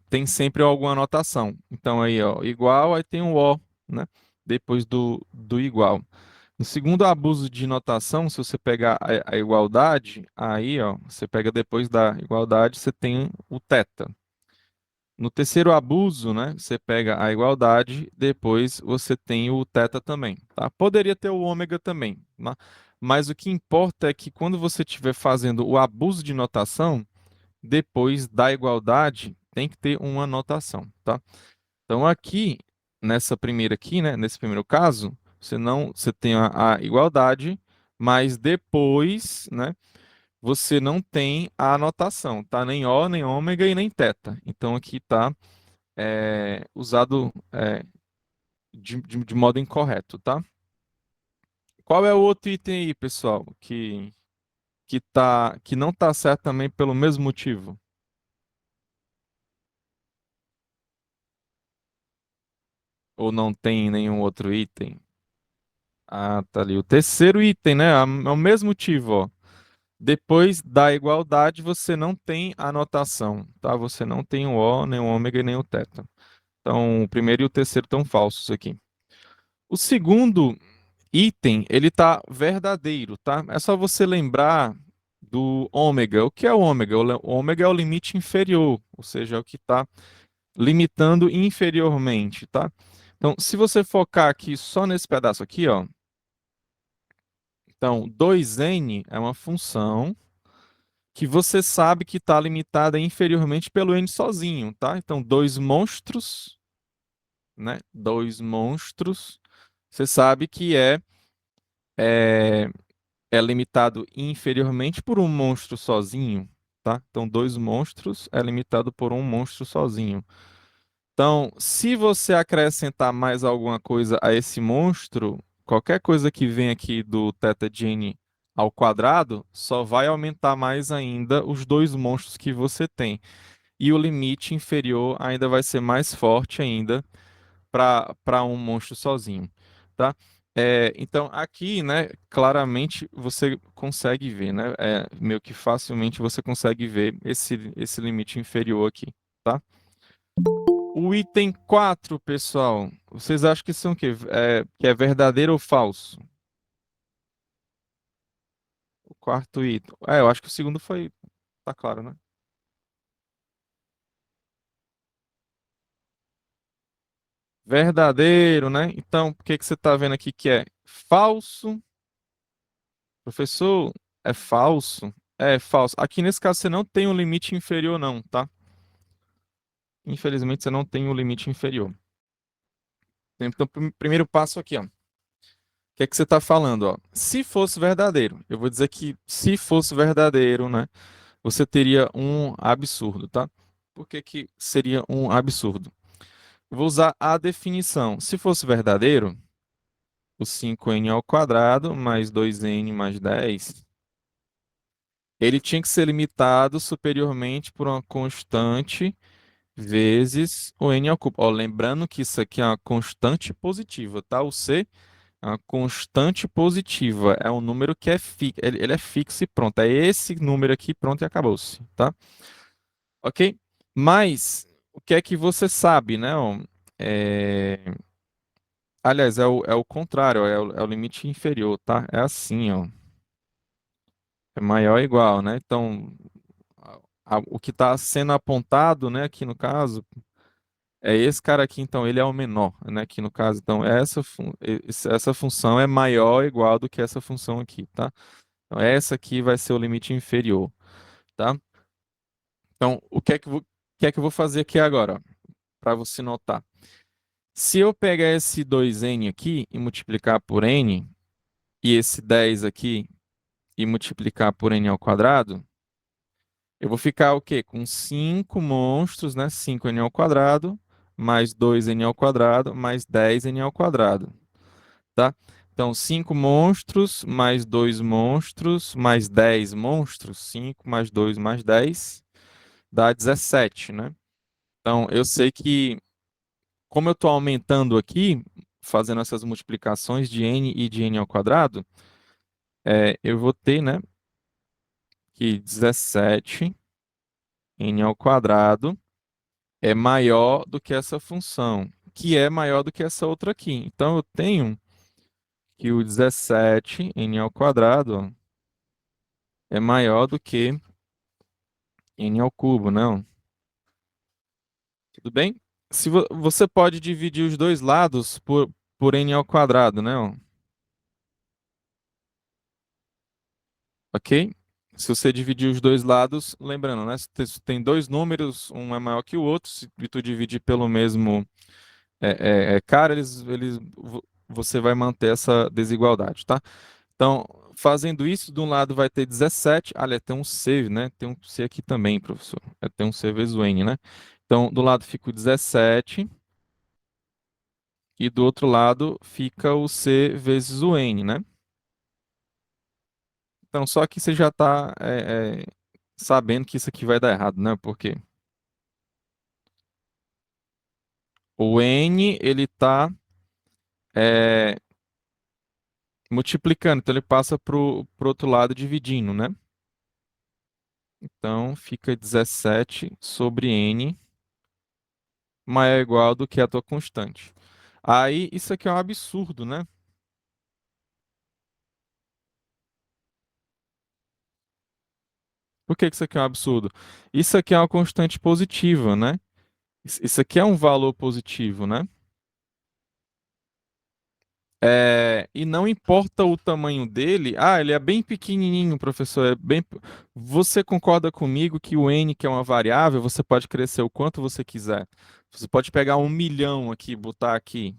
tem sempre alguma anotação. Então, aí, ó, igual, aí tem um O, né? Depois do igual. No segundo abuso de notação, se você pegar a igualdade, aí, ó, você pega depois da igualdade, você tem o θ. No terceiro abuso, né, você pega a igualdade, depois você tem o θ também, tá? Poderia ter o ômega também, né? Mas o que importa é que quando você estiver fazendo o abuso de notação, depois da igualdade, tem que ter uma notação, tá? Então aqui, nessa primeira aqui, né, nesse primeiro caso, você tem a igualdade, mas depois, né, você não tem a anotação, tá? Nem O, nem ômega e nem θ. Então aqui tá usado de modo incorreto, tá? Qual é o outro item aí, pessoal, que não tá certo também pelo mesmo motivo? Ou não tem nenhum outro item? Ah, tá ali. O terceiro item, né? É o mesmo motivo, ó. Depois da igualdade, você não tem anotação, tá? Você não tem o O, nem o ômega e nem o θ. Então, o primeiro e o terceiro estão falsos aqui. O segundo item, ele tá verdadeiro, tá? É só você lembrar do ômega. O que é o ômega? O ômega é o limite inferior, ou seja, é o que está limitando inferiormente, tá? Então, se você focar aqui só nesse pedaço aqui, ó, então 2n é uma função que você sabe que está limitada inferiormente pelo n sozinho, tá? Então, dois monstros, né? Dois monstros, você sabe que é, é limitado inferiormente por um monstro sozinho, tá? Então, dois monstros é limitado por um monstro sozinho. Então, se você acrescentar mais alguma coisa a esse monstro, qualquer coisa que vem aqui do θ de n ao quadrado só vai aumentar mais ainda os dois monstros que você tem. E o limite inferior ainda vai ser mais forte ainda para um monstro sozinho, tá? Então aqui, né, claramente você consegue ver, né? Meio que facilmente você consegue ver esse limite inferior aqui, tá? O item 4, pessoal, vocês acham que são o quê? Que é verdadeiro ou falso? O quarto item. Eu acho que o segundo foi, tá claro, né? Verdadeiro, né? Então, por que que você está vendo aqui que é falso? Professor, é falso? É falso. Aqui nesse caso você não tem um limite inferior, não, tá? Infelizmente você não tem um limite inferior. Então, primeiro passo aqui, ó. O que é que você está falando, ó? Se fosse verdadeiro, eu vou dizer que se fosse verdadeiro, né? Você teria um absurdo, tá? Por que que seria um absurdo? Eu vou usar a definição. Se fosse verdadeiro, o 5n ao quadrado mais 2n mais 10, ele tinha que ser limitado superiormente por uma constante vezes o n ao cubo. Ó, lembrando que isso aqui é uma constante positiva, tá? O c é uma constante positiva, é um número que é fixo, ele é fixo e pronto. É esse número aqui, pronto e acabou-se, tá? Ok? Mas o que é que você sabe, né? Ó? É... Aliás, é o contrário, ó, é o limite inferior, tá? É assim, ó. É maior ou igual, né? Então, o que está sendo apontado, né, aqui no caso, é esse cara aqui, então, ele é o menor, né, aqui no caso. Então, essa função é maior ou igual do que essa função aqui, tá? Então, essa aqui vai ser o limite inferior, tá? Então, o que é que eu vou fazer aqui agora, para você notar? Se eu pegar esse 2n aqui e multiplicar por n, e esse 10 aqui e multiplicar por n ao quadrado, eu vou ficar o quê? Com 5 monstros, né? 5n ao quadrado, mais 2n ao quadrado, mais 10n ao quadrado, tá? Então, 5 monstros, mais 2 monstros, mais 10 monstros, 5 mais 2 mais 10, dá 17, né? Então, eu sei que, como eu estou aumentando aqui, fazendo essas multiplicações de n e de n ao quadrado, eu vou ter, né, que 17 n ao quadrado é maior do que essa função, que é maior do que essa outra aqui. Então, eu tenho que o 17 n ao quadrado ó, é maior do que n ao cubo, não? Tudo bem? Se você pode dividir os dois lados por n ao quadrado, né? Ó, ok? Se você dividir os dois lados, lembrando, né? Se tem dois números, um é maior que o outro, se tu dividir pelo mesmo cara, você vai manter essa desigualdade, tá? Então, fazendo isso, de um lado vai ter 17. Aliás, tem um C, né? Tem um C aqui também, professor. Tem um C vezes o N, né? Então, do lado fica o 17 e do outro lado fica o C vezes o N, né? Então, só que você já está sabendo que isso aqui vai dar errado, né? Porque o N, ele está multiplicando, então ele passa pro outro lado dividindo, né? Então, fica 17 sobre N maior ou igual do que a tua constante. Aí, isso aqui é um absurdo, né? Por que que isso aqui é um absurdo? Isso aqui é uma constante positiva, né? Isso aqui é um valor positivo, né? E não importa o tamanho dele. Ah, ele é bem pequenininho, professor. Você concorda comigo que o n, que é uma variável, você pode crescer o quanto você quiser. Você pode pegar 1 milhão aqui, botar aqui,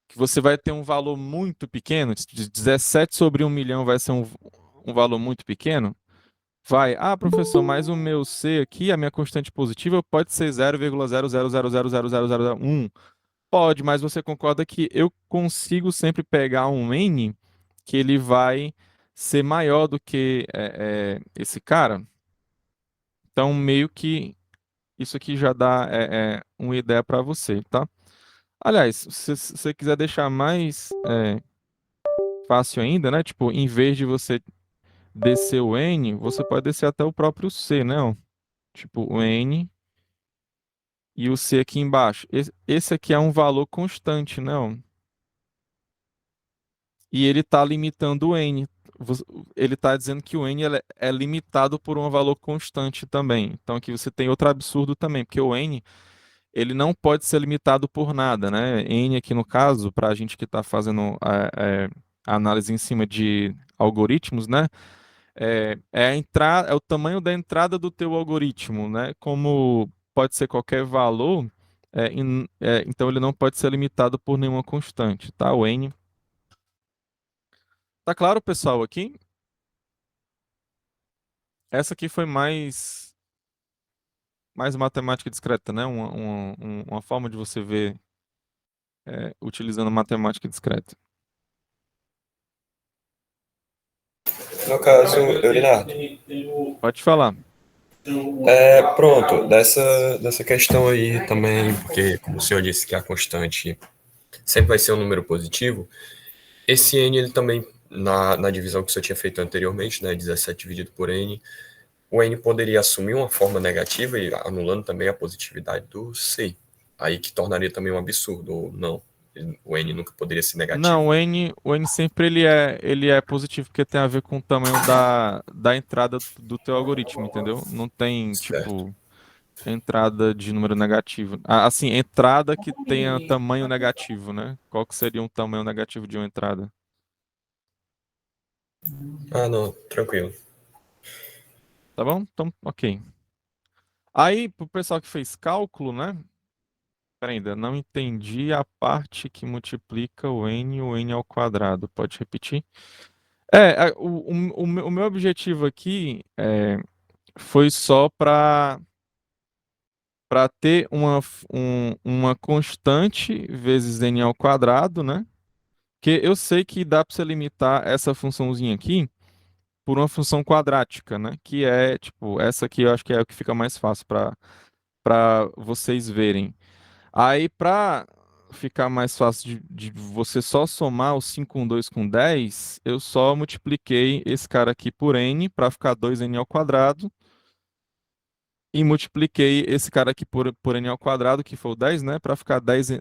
que você vai ter um valor muito pequeno. 17 sobre 1 milhão vai ser um valor muito pequeno. Vai. Ah, professor, mas o meu c aqui, a minha constante positiva, pode ser 0,000000001. Pode, mas você concorda que eu consigo sempre pegar um N que ele vai ser maior do que esse cara? Então, meio que isso aqui já dá uma ideia para você, tá? Aliás, se você quiser deixar mais fácil ainda, né? Tipo, em vez de você descer o N, você pode descer até o próprio C, né? Ó? Tipo, o N e o C aqui embaixo. Esse aqui é um valor constante, né? Ó? E ele está limitando o n. Ele está dizendo que o n ele é limitado por um valor constante também. Então aqui você tem outro absurdo também, porque o n ele não pode ser limitado por nada, né? N aqui no caso, para a gente que está fazendo a análise em cima de algoritmos, né? É o tamanho da entrada do teu algoritmo, né? Como pode ser qualquer valor, então ele não pode ser limitado por nenhuma constante, tá? O n. Tá claro, pessoal, aqui? Essa aqui foi mais matemática discreta, né? Uma forma de você ver utilizando matemática discreta. No caso, Leonardo, Pode falar. pronto, dessa questão aí também, porque como o senhor disse que a constante sempre vai ser um número positivo, esse n ele também, na divisão que o senhor tinha feito anteriormente, né, 17 dividido por n, o n poderia assumir uma forma negativa e anulando também a positividade do c. Aí que tornaria também um absurdo, ou não. O n nunca poderia ser negativo. Não, o n sempre ele é positivo porque tem a ver com o tamanho da entrada do teu algoritmo, entendeu? Não tem, Certo. tipo, entrada de número negativo. Assim, entrada que tenha tamanho negativo, né? Qual que seria um tamanho negativo de uma entrada? Ah, não, tranquilo. Tá bom? Então, ok. Aí, pro pessoal que fez cálculo, né? Pera ainda, não entendi a parte que multiplica o n ao quadrado. Pode repetir? O meu objetivo aqui foi só para ter uma constante vezes n ao quadrado, né? Que eu sei que dá para você limitar essa funçãozinha aqui por uma função quadrática, né? Que é, tipo, essa aqui eu acho que é o que fica mais fácil para vocês verem. Aí, para ficar mais fácil de você só somar o 5 com 2 com 10, eu só multipliquei esse cara aqui por n para ficar 2n ao quadrado e multipliquei esse cara aqui por n ao quadrado, que foi o 10, né, para ficar 10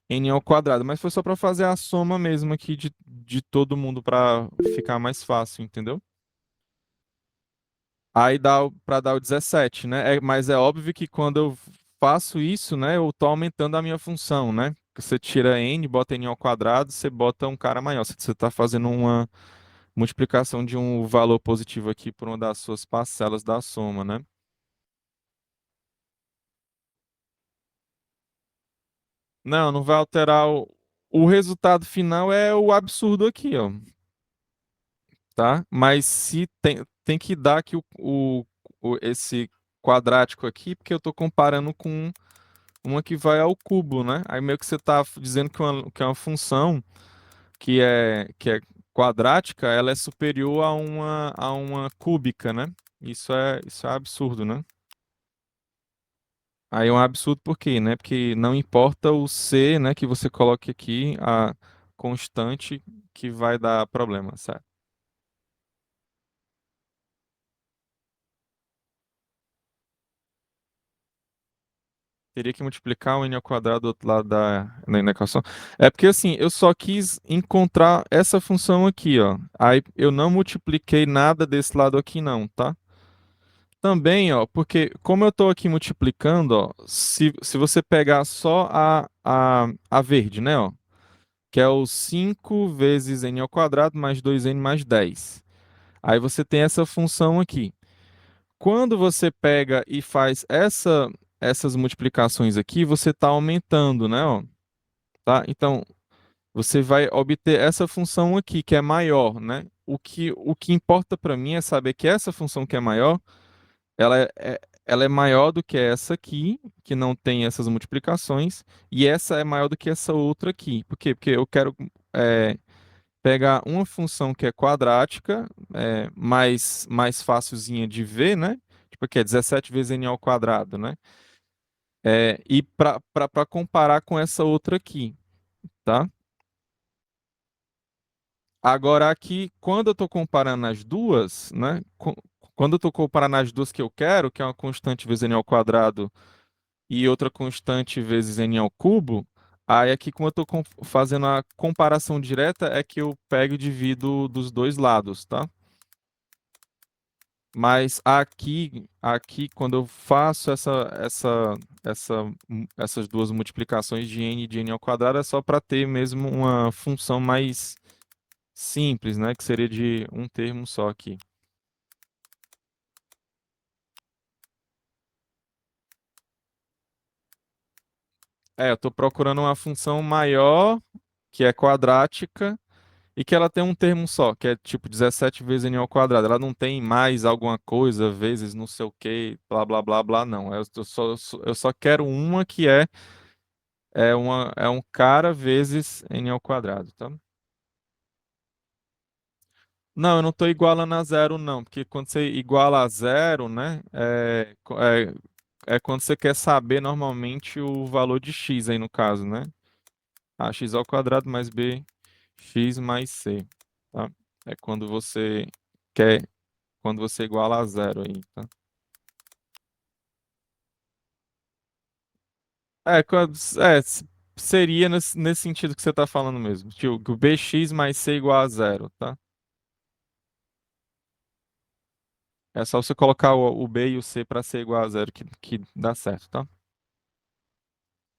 n ao quadrado. Mas foi só para fazer a soma mesmo aqui de todo mundo para ficar mais fácil, entendeu? Aí dá para dar o 17, né? Mas é óbvio que quando eu faço isso, né, eu tô aumentando a minha função, né? Você tira n, bota n ao quadrado, você bota um cara maior. Você está fazendo uma multiplicação de um valor positivo aqui por uma das suas parcelas da soma, né? Não, não vai alterar o resultado final é o absurdo aqui, ó, tá? Mas se tem que dar aqui esse quadrático aqui, porque eu estou comparando com uma que vai ao cubo, né? Aí meio que você está dizendo que é uma função que é quadrática, ela é superior a uma cúbica, né? Isso é absurdo, né? Aí é um absurdo por quê, né? Porque não importa o C, né, que você coloque aqui, a constante que vai dar problema, certo? Teria que multiplicar o n ao quadrado do outro lado na equação. É porque assim, eu só quis encontrar essa função aqui, ó. Aí eu não multipliquei nada desse lado aqui não, tá? Também, ó, porque como eu estou aqui multiplicando, ó, se você pegar só a verde, né, ó, que é o 5 vezes n ao quadrado mais 2n mais 10. Aí você tem essa função aqui. Quando você pega e faz essas multiplicações aqui, você está aumentando, né, ó, tá? Então, você vai obter essa função aqui, que é maior, né? O que importa para mim é saber que essa função que é maior ela é maior do que essa aqui, que não tem essas multiplicações, e essa é maior do que essa outra aqui. Por quê? Porque eu quero é, pegar uma função que é quadrática, mais facilzinha de ver, né? Tipo aqui é 17 vezes n ao quadrado, né? E para comparar com essa outra aqui, tá? Agora aqui, quando eu estou comparando as duas, né? Quando eu estou comparando as duas que eu quero, que é uma constante vezes n ao quadrado e outra constante vezes n ao cubo, aí aqui como eu estou fazendo a comparação direta é que eu pego e divido dos dois lados, tá? Mas aqui quando eu faço essas duas multiplicações de n e de n ao quadrado é só para ter mesmo uma função mais simples, né? Que seria de um termo só aqui. Eu estou procurando uma função maior, que é quadrática, e que ela tem um termo só, que é tipo 17 vezes n ao quadrado. Ela não tem mais alguma coisa, vezes não sei o que, blá, blá, blá, blá, não. Eu só quero uma que é um cara vezes n ao quadrado, tá? Não, eu não estou igualando a zero, não, porque quando você iguala a zero, né, é quando você quer saber normalmente o valor de x aí no caso, né? X ao quadrado mais b, x mais c, tá? É quer, quando você iguala a zero aí, tá? Seria nesse sentido que você está falando mesmo. Tipo, que o bx mais c igual a zero, tá? É só você colocar o b e o c para ser igual a zero que dá certo, tá?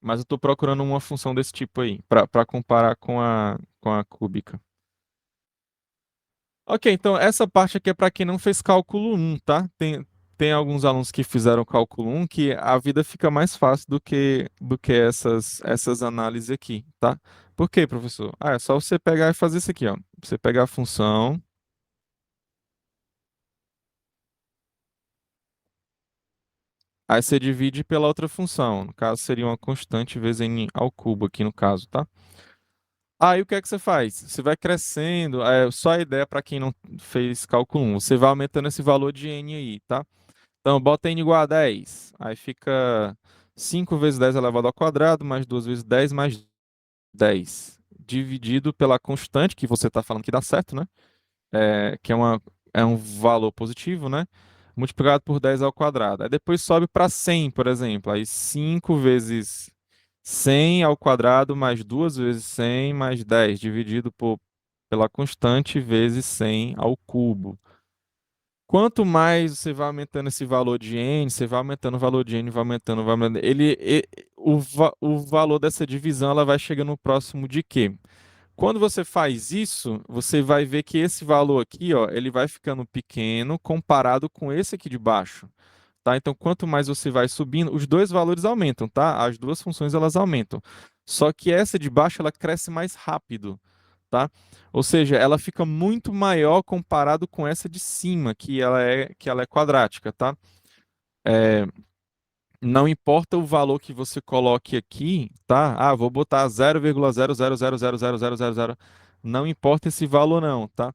Mas eu estou procurando uma função desse tipo aí, para comparar com a cúbica. Ok, então essa parte aqui é para quem não fez cálculo um, tá? Tem alguns alunos que fizeram cálculo um que a vida fica mais fácil do que essas análises aqui, tá? Por quê, professor? É só você pegar e fazer isso aqui, ó. Você pegar a função, aí você divide pela outra função. No caso, seria uma constante vezes n ao cubo aqui no caso, tá? Aí o que é que você faz? Você vai crescendo, só a ideia para quem não fez cálculo 1, você vai aumentando esse valor de n aí, tá? Então bota n igual a 10, aí fica 5 vezes 10 elevado ao quadrado, mais 2 vezes 10, mais 10, dividido pela constante, que você está falando que dá certo, né? Que é um valor positivo, né? Multiplicado por 10 ao quadrado. Aí depois sobe para 100, por exemplo. Aí 5 vezes 100 ao quadrado mais 2 vezes 100 mais 10, dividido pela constante vezes 100 ao cubo. Quanto mais você vai aumentando esse valor de n, você vai aumentando o valor de n, vai aumentando. O valor dessa divisão ela vai chegando no próximo de quê? Quando você faz isso, você vai ver que esse valor aqui, ó, ele vai ficando pequeno comparado com esse aqui de baixo, tá? Então, quanto mais você vai subindo, os dois valores aumentam, tá? As duas funções elas aumentam. Só que essa de baixo ela cresce mais rápido, tá? Ou seja, ela fica muito maior comparado com essa de cima, que ela é quadrática, tá? É, não importa o valor que você coloque aqui, tá? Ah, vou botar 0,000000000. Não importa esse valor não, tá?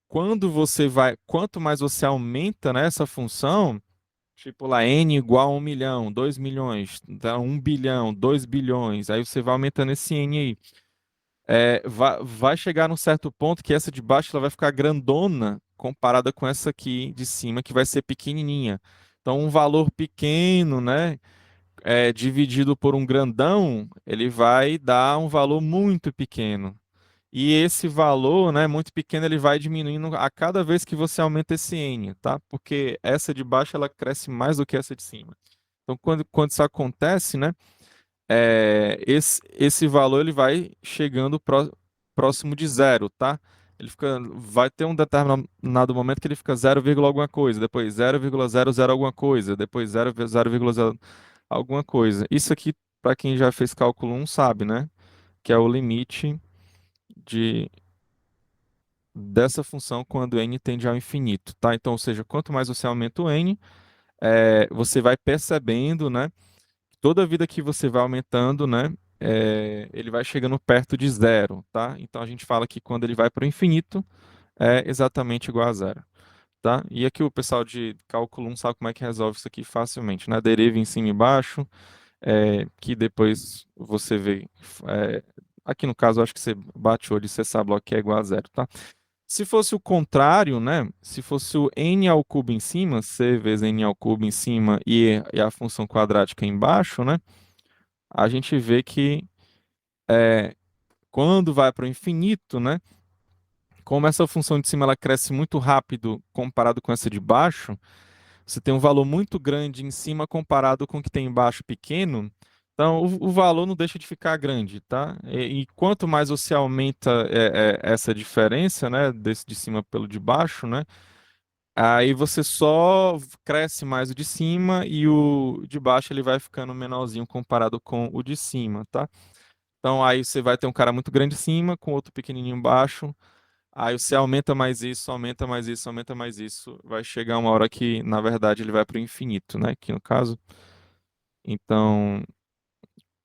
Quanto mais você aumenta, né, essa função, tipo lá, n igual a 1 milhão, 2 milhões, tá? 1 bilhão, 2 bilhões, aí você vai aumentando esse n aí. Vai chegar num certo ponto que essa de baixo ela vai ficar grandona comparada com essa aqui de cima, que vai ser pequenininha. Então, um valor pequeno, né? dividido por um grandão, ele vai dar um valor muito pequeno. E esse valor, né, muito pequeno, ele vai diminuindo a cada vez que você aumenta esse n, tá? Porque essa de baixo ela cresce mais do que essa de cima. Então, quando isso acontece, né, esse valor ele vai chegando próximo de zero, tá? Vai ter um determinado momento que ele fica 0, alguma coisa, depois 0,00 alguma coisa, depois 0,0 alguma coisa. Isso aqui, para quem já fez cálculo 1 sabe, né? Que é o limite de dessa função quando n tende ao infinito, tá? Então, ou seja, quanto mais você aumenta o n, você vai percebendo, né? Toda vida que você vai aumentando, né? Ele vai chegando perto de zero, tá? Então a gente fala que quando ele vai para o infinito, é exatamente igual a zero, tá? E aqui o pessoal de cálculo 1 sabe como é que resolve isso aqui facilmente, né? Deriva em cima e embaixo, que depois você vê. Aqui no caso, eu acho que você bate o olho e você sabe logo que é igual a zero, tá? Se fosse o contrário, né? Se fosse o n ao cubo em cima, c vezes n ao cubo em cima e a função quadrática embaixo, né? A gente vê que quando vai para o infinito, né? Como essa função de cima ela cresce muito rápido comparado com essa de baixo, você tem um valor muito grande em cima comparado com o que tem embaixo pequeno. Então, o valor não deixa de ficar grande, tá? E quanto mais você aumenta essa diferença, né, desse de cima pelo de baixo, né, aí você só cresce mais o de cima e o de baixo ele vai ficando menorzinho comparado com o de cima, tá? Então aí você vai ter um cara muito grande em cima com outro pequenininho embaixo. Aí você aumenta mais isso, aumenta mais isso, aumenta mais isso. Vai chegar uma hora que, na verdade, ele vai para o infinito, né? Aqui no caso. Então,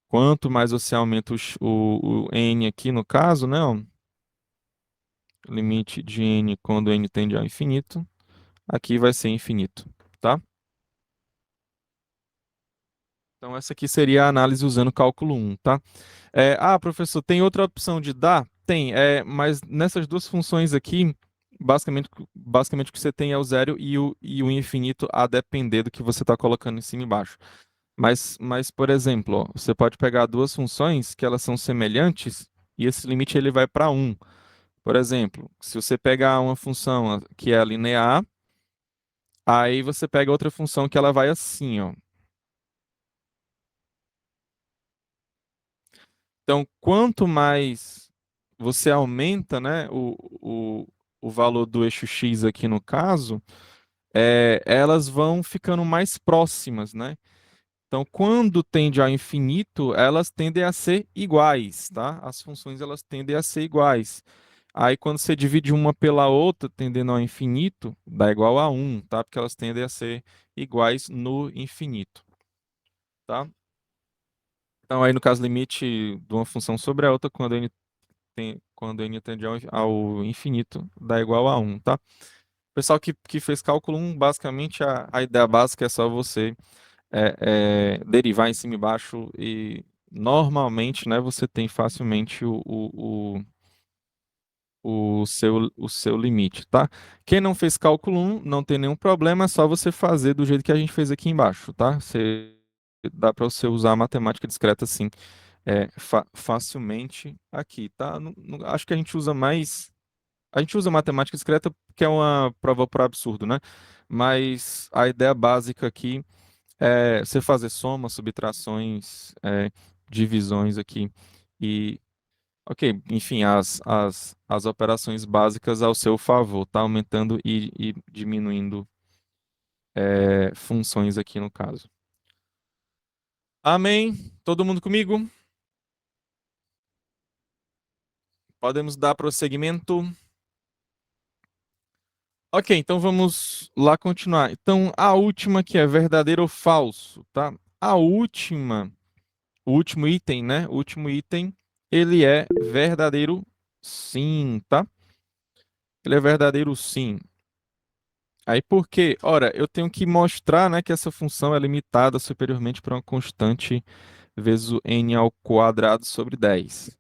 quanto mais você aumenta o n aqui no caso, né? Ó, limite de n quando n tende ao infinito, aqui vai ser infinito, tá? Então, essa aqui seria a análise usando cálculo 1, tá? Professor, tem outra opção de dar? Tem, mas nessas duas funções aqui, basicamente o que você tem é o zero e o infinito a depender do que você está colocando em cima e embaixo. Mas, por exemplo, ó, você pode pegar duas funções que elas são semelhantes e esse limite ele vai para 1. Por exemplo, se você pegar uma função que é linear, aí você pega outra função que ela vai assim, ó. Então, quanto mais você aumenta, né, o valor do eixo x aqui no caso, elas vão ficando mais próximas, né? Então, quando tende ao infinito, elas tendem a ser iguais, tá? As funções elas tendem a ser iguais. Aí, quando você divide uma pela outra, tendendo ao infinito, dá igual a 1, tá? Porque elas tendem a ser iguais no infinito, tá? Então, aí no caso, limite de uma função sobre a outra, quando n tende ao infinito, dá igual a 1, tá? O pessoal que fez cálculo 1, basicamente a ideia básica é só você derivar em cima e baixo e normalmente, né, você tem facilmente o seu limite, tá? Quem não fez cálculo 1, não tem nenhum problema, é só você fazer do jeito que a gente fez aqui embaixo, tá? Dá para você usar a matemática discreta assim, facilmente aqui, tá? Acho que a gente usa mais. A gente usa matemática discreta porque é uma prova por absurdo, né? Mas a ideia básica aqui é você fazer somas, subtrações, divisões aqui e, ok, enfim, as operações básicas ao seu favor, tá? Aumentando e diminuindo funções aqui no caso. Amém? Todo mundo comigo? Podemos dar prosseguimento? Ok, então vamos lá continuar. Então, a última que é verdadeiro ou falso, tá? O último item, né? O último item, ele é verdadeiro sim, tá? Ele é verdadeiro sim. Aí por quê? Ora, eu tenho que mostrar, né, que essa função é limitada superiormente para uma constante vezes o n ao quadrado sobre 10.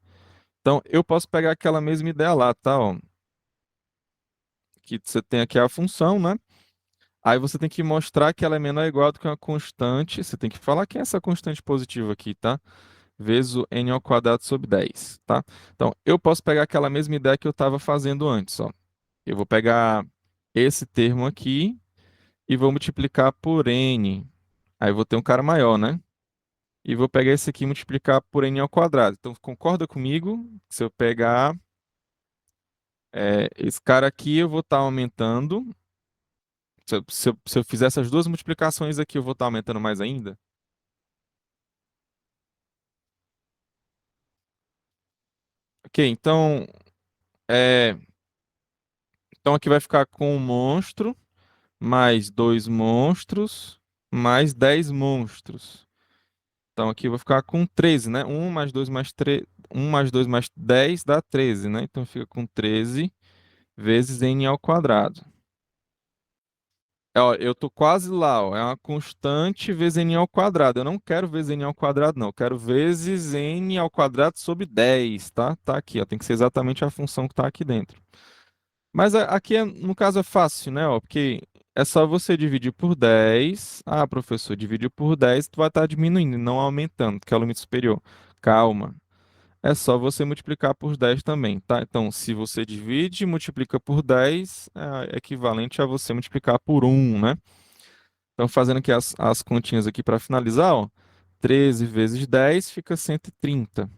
Então, eu posso pegar aquela mesma ideia lá, tá? Ó, que você tem aqui a função, né? Aí você tem que mostrar que ela é menor ou igual do que uma constante. Você tem que falar que é essa constante positiva aqui, tá? Vezes o n ao quadrado sobre 10, tá? Então, eu posso pegar aquela mesma ideia que eu estava fazendo antes, ó. Eu vou pegar esse termo aqui e vou multiplicar por n. Aí eu vou ter um cara maior, né? E vou pegar esse aqui e multiplicar por n ao quadrado. Então, concorda comigo? Se eu pegar esse cara aqui, eu vou estar aumentando. Se eu fizer essas duas multiplicações aqui, eu vou estar aumentando mais ainda? Ok, é, então aqui vai ficar com um monstro, mais dois monstros, mais 10 monstros. Então aqui eu vou ficar com 13, né? Um mais 2 mais 3, um mais 2 mais 10 dá 13, né? Então fica com 13 vezes n ao quadrado. Ó, eu tô quase lá, ó. É uma constante vezes n ao quadrado. Eu não quero vezes n ao quadrado, não. Eu quero vezes n ao quadrado sobre 10, tá? Tá aqui, ó. Tem que ser exatamente a função que tá aqui dentro. Mas aqui, no caso, é fácil, né? Ó, porque é só você dividir por 10. Ah, professor, dividir por 10, tu vai estar diminuindo, não aumentando, que é o limite superior. Calma. É só você multiplicar por 10 também, tá? Então, se você divide e multiplica por 10, é equivalente a você multiplicar por 1, né? Então, fazendo aqui as continhas aqui para finalizar, ó. 13 vezes 10 fica 130.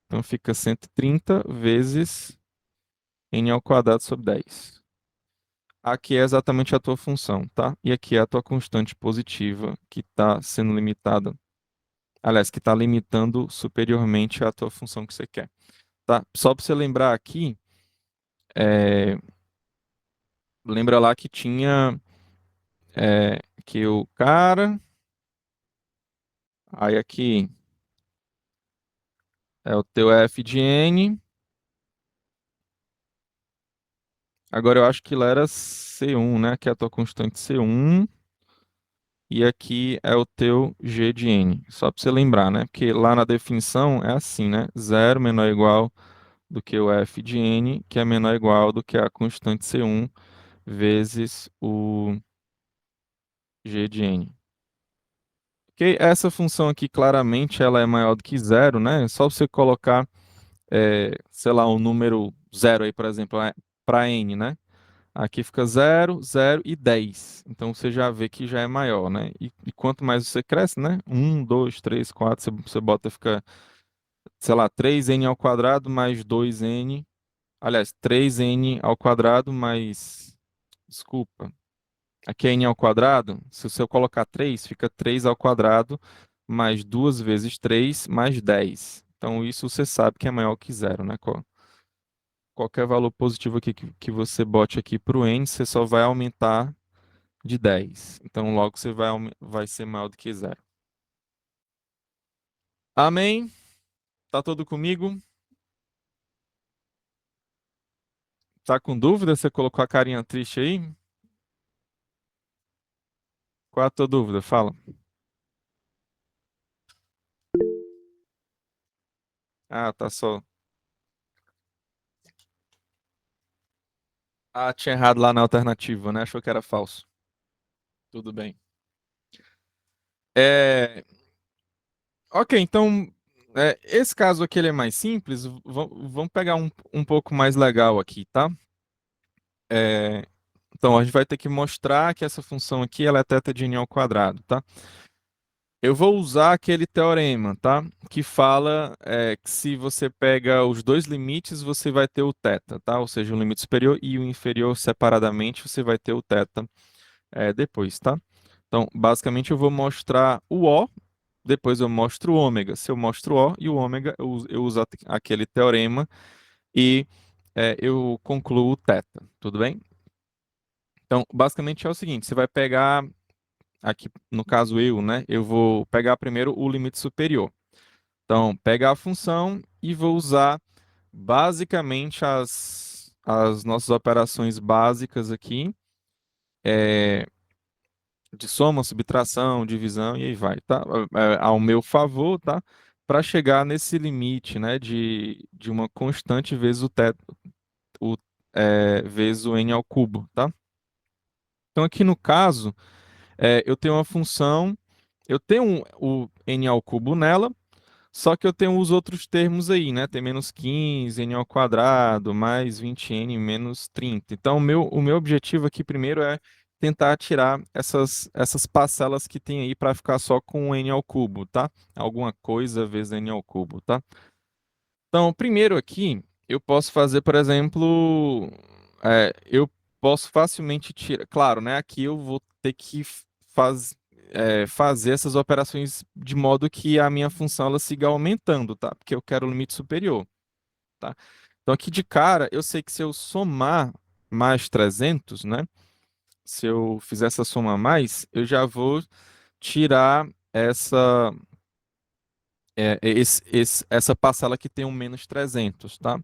Então, fica 130 vezes n ao quadrado sobre 10. Aqui é exatamente a tua função, tá? E aqui é a tua constante positiva que está sendo limitada. Aliás, que está limitando superiormente a tua função que você quer, tá? Só para você lembrar aqui, é, lembra lá que tinha que o cara, aí aqui é o teu f de n. Agora eu acho que lá era C1, né? Que é a tua constante C1. E aqui é o teu G de N. Só para você lembrar, né? Porque lá na definição é assim, né? Zero menor ou igual do que o F de N, que é menor ou igual do que a constante C1 vezes o G de N. Ok? Essa função aqui, claramente, ela é maior do que zero, né? É só você colocar, sei lá, um número zero aí, por exemplo, para N, né? Aqui fica 0, 0 e 10. Então você já vê que já é maior, né? E quanto mais você cresce, né? 1, 2, 3, 4, você bota, fica, sei lá, 3n ao quadrado mais 2n. Aliás, 3n ao quadrado mais. Desculpa. Aqui é n ao quadrado. Se eu colocar 3, fica 3 ao quadrado mais 2 vezes 3 mais 10. Então isso você sabe que é maior que zero, né? Qualquer valor positivo aqui que você bote aqui para o n, você só vai aumentar de 10. Então, logo você vai ser maior do que zero. Amém? Tá tudo comigo? Tá com dúvida? Você colocou a carinha triste aí? Qual é a tua dúvida? Fala. Ah, tá só. Ah, tinha errado lá na alternativa, né? Achou que era falso. Tudo bem. É... Ok, então, esse caso aqui ele é mais simples. Vamos pegar um pouco mais legal aqui, tá? É, Então, a gente vai ter que mostrar que essa função aqui ela é θ de n ao quadrado, tá? Eu vou usar aquele teorema, tá? Que fala que se você pega os dois limites, você vai ter o θ, tá? Ou seja, o limite superior e o inferior separadamente, você vai ter o θ depois, tá? Então, basicamente, eu vou mostrar o O, depois eu mostro o ômega. Se eu mostro o O e o ômega, eu uso aquele teorema e eu concluo o θ, tudo bem? Então, basicamente é o seguinte, você vai pegar aqui no caso eu, né? Eu vou pegar primeiro o limite superior. Então, pegar a função e vou usar basicamente as nossas operações básicas aqui, é, de soma, subtração, divisão e aí vai, tá? Ao meu favor, tá? Para chegar nesse limite, né, de uma constante vezes o, vezes o n ao cubo, tá? Então, aqui no caso, eu tenho uma função, eu tenho o n ao cubo nela, só que eu tenho os outros termos aí, né? Tem menos 15 n ao quadrado, mais 20n, menos 30. Então, o meu objetivo aqui primeiro é tentar tirar essas parcelas que tem aí para ficar só com n ao cubo, tá? Alguma coisa vezes n ao cubo, tá? Então, primeiro aqui, eu posso fazer, por exemplo, eu posso facilmente tirar. Claro, né? Aqui eu vou ter que fazer essas operações de modo que a minha função ela siga aumentando, tá? Porque eu quero o limite superior, tá? Então, aqui de cara, eu sei que se eu somar mais 300, né? Se eu fizer essa soma a mais, eu já vou tirar essa parcela que tem um menos 300, tá?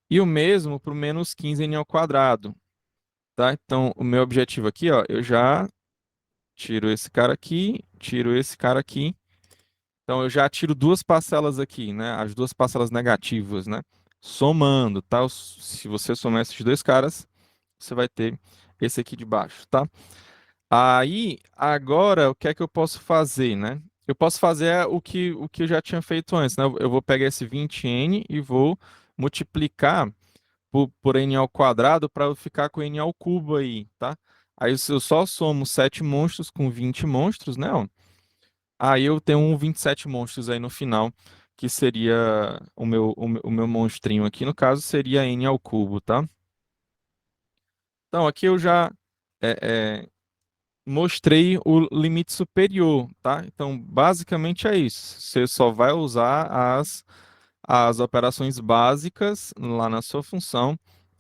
E o mesmo para o menos 15n ao quadrado, tá? Então, o meu objetivo aqui, ó, eu já tiro esse cara aqui, tiro esse cara aqui. Então, eu já tiro duas parcelas aqui, né? As duas parcelas negativas, né? Somando, tá? Se você somar esses dois caras, você vai ter esse aqui de baixo, tá? Aí, agora, o que é que eu posso fazer, né? Eu posso fazer o que eu já tinha feito antes, né? Eu vou pegar esse 20n e vou multiplicar por n ao quadrado para eu ficar com n ao cubo aí, tá? Aí se eu só somo 7 monstros com 20 monstros, né? Ó, aí eu tenho 27 monstros aí no final, que seria o meu monstrinho aqui, no caso, seria n ao cubo, tá? Então, aqui eu já é, é, mostrei o limite superior, tá? Então, basicamente é isso. Você só vai usar as operações básicas lá na sua função.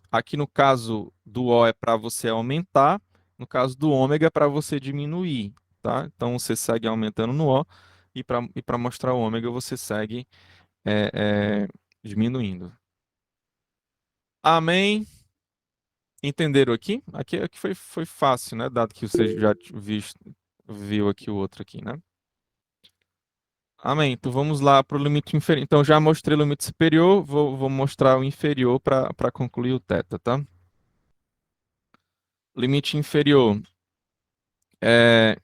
Aqui no caso do O é para você aumentar, no caso do ômega é para você diminuir, tá? Então você segue aumentando no O e para mostrar o ômega você segue é, é, diminuindo. Amém? Entenderam aqui? Aqui foi fácil, né? Dado que você já viu aqui o outro aqui, né? Amém. Então vamos lá para o limite inferior. Então já mostrei o limite superior, vou mostrar o inferior para concluir o θ, tá? Limite inferior. É,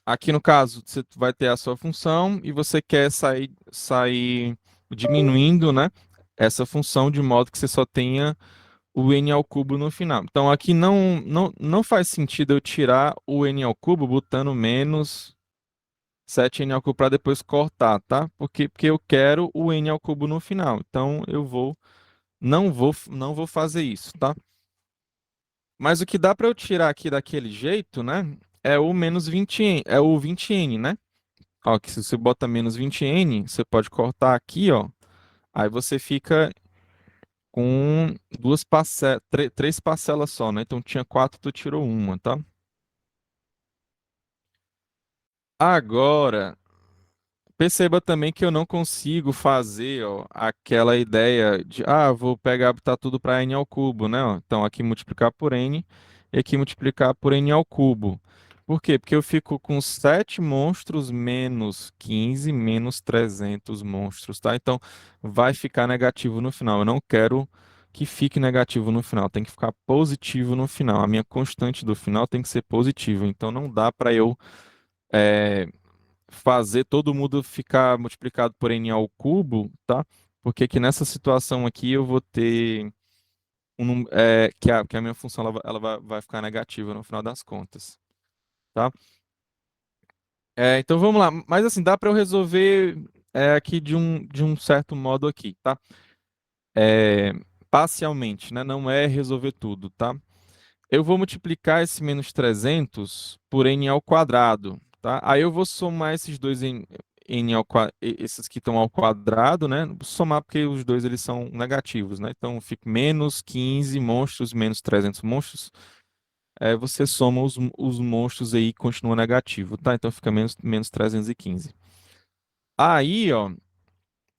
aqui no caso, você vai ter a sua função e você quer sair diminuindo, né, essa função de modo que você só tenha o n ao cubo no final. Então aqui não faz sentido eu tirar o n ao cubo botando menos 7n ao cubo para depois cortar, tá? Porque eu quero o n ao cubo no final. Então não vou fazer isso, tá? Mas o que dá para eu tirar aqui daquele jeito, né, é o menos 20n, é o 20n, né? Ó, que se você bota menos 20n, você pode cortar aqui, ó. Aí você fica com três parcelas só, né? Então tinha quatro, tu tirou uma, tá? Agora, perceba também que eu não consigo fazer, ó, aquela ideia de, vou pegar, botar tudo para n ao cubo, né? Ó. Então aqui multiplicar por n e aqui multiplicar por n ao cubo. Por quê? Porque eu fico com 7 monstros menos 15 menos 300 monstros, tá? Então vai ficar negativo no final. Eu não quero que fique negativo no final, tem que ficar positivo no final. A minha constante do final tem que ser positiva. Então não dá para eu é, fazer todo mundo ficar multiplicado por n ao cubo, tá? Porque aqui nessa situação aqui eu vou ter que a minha função ela vai ficar negativa no final das contas, tá? Então vamos lá, mas assim, dá para eu resolver aqui de um certo modo aqui, tá? É, parcialmente, né? Não é resolver tudo, tá? Eu vou multiplicar esse menos 300 por n ao quadrado, tá? Aí eu vou somar esses dois esses que estão ao quadrado, né? Vou somar porque os dois eles são negativos, né? Então fica menos 15 monstros menos 300 monstros. Você soma os monstros aí e continua negativo, tá? Então fica menos 315. Aí, ó,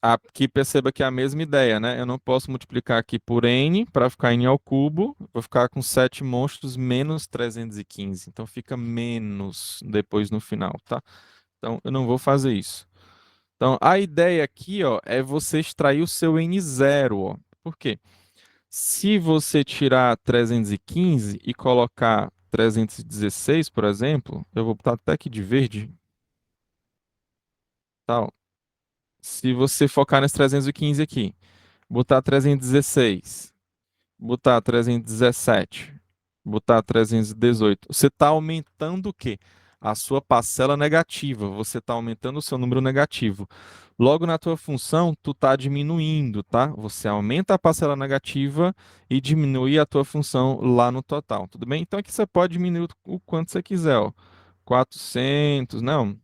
aqui perceba que é a mesma ideia, né? Eu não posso multiplicar aqui por n para ficar n ao cubo. Vou ficar com 7 monstros menos 315. Então fica menos depois no final, tá? Então eu não vou fazer isso. Então a ideia aqui, ó, é você extrair o seu n0, ó. Por quê? Se você tirar 315 e colocar 316, por exemplo, eu vou botar até aqui de verde, tal. Se você focar nesse 315 aqui, botar 316, botar 317, botar 318, você está aumentando o quê? A sua parcela negativa, você está aumentando o seu número negativo. Logo na tua função, tu está diminuindo, tá? Você aumenta a parcela negativa e diminui a tua função lá no total, tudo bem? Então aqui você pode diminuir o quanto você quiser, ó. 400, não,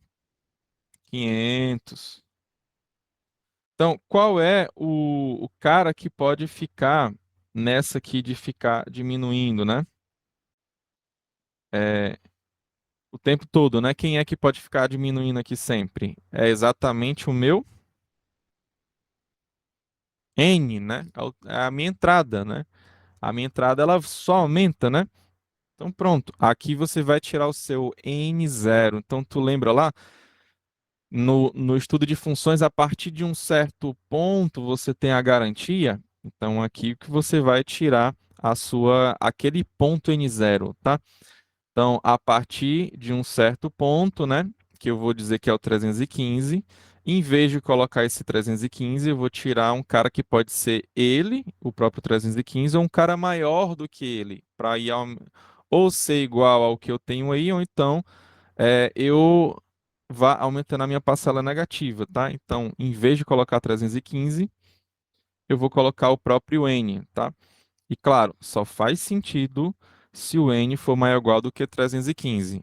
500. Então, qual é o cara que pode ficar nessa aqui de ficar diminuindo, né? É, o tempo todo, né? Quem é que pode ficar diminuindo aqui sempre? É exatamente o meu N, né? É a minha entrada, né? A minha entrada ela só aumenta, né? Então pronto, aqui você vai tirar o seu N0. Então tu lembra lá no estudo de funções, a partir de um certo ponto você tem a garantia. Então aqui que você vai tirar a sua aquele ponto N0, tá? Então, a partir de um certo ponto, né, que eu vou dizer que é o 315, em vez de colocar esse 315, eu vou tirar um cara que pode ser ele, o próprio 315, ou um cara maior do que ele, para ir ou ser igual ao que eu tenho aí, ou então eu vá aumentando a minha parcela negativa, tá? Então, em vez de colocar 315, eu vou colocar o próprio N, tá? E claro, só faz sentido se o N for maior ou igual do que 315.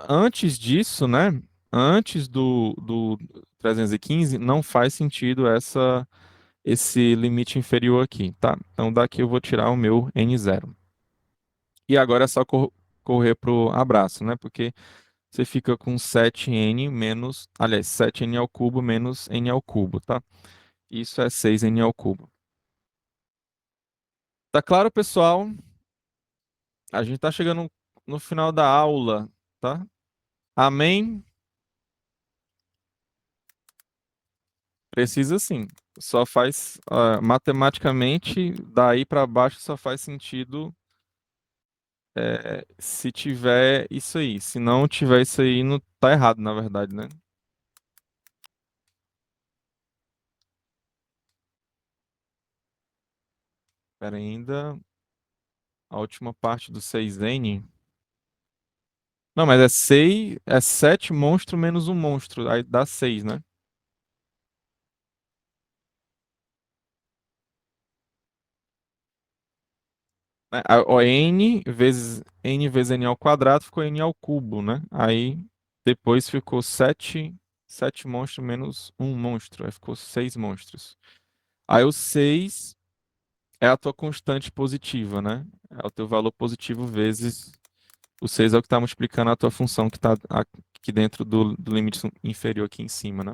Antes disso, né? Antes do 315, não faz sentido esse limite inferior aqui, tá? Então daqui eu vou tirar o meu N0. E agora é só correr pro abraço, né? Porque você fica com 7N menos, aliás, 7N ao cubo menos N ao cubo, tá? Isso é 6N ao cubo. Tá claro, pessoal? A gente tá chegando no final da aula, tá? Amém? Precisa sim. Só faz, matematicamente, daí para baixo só faz sentido se tiver isso aí. Se não tiver isso aí, não tá errado, na verdade, né? Espera ainda. A última parte do 6N. Não, mas é 6, é 7 monstro menos um monstro. Aí dá 6, né? O N vezes N ao quadrado ficou N ao cubo, né? Aí depois ficou 7 monstros menos um monstro. Aí ficou 6 monstros. Aí o 6 é a tua constante positiva, né? É o teu valor positivo vezes o 6 é o que está multiplicando a tua função que está aqui dentro do limite inferior aqui em cima, né?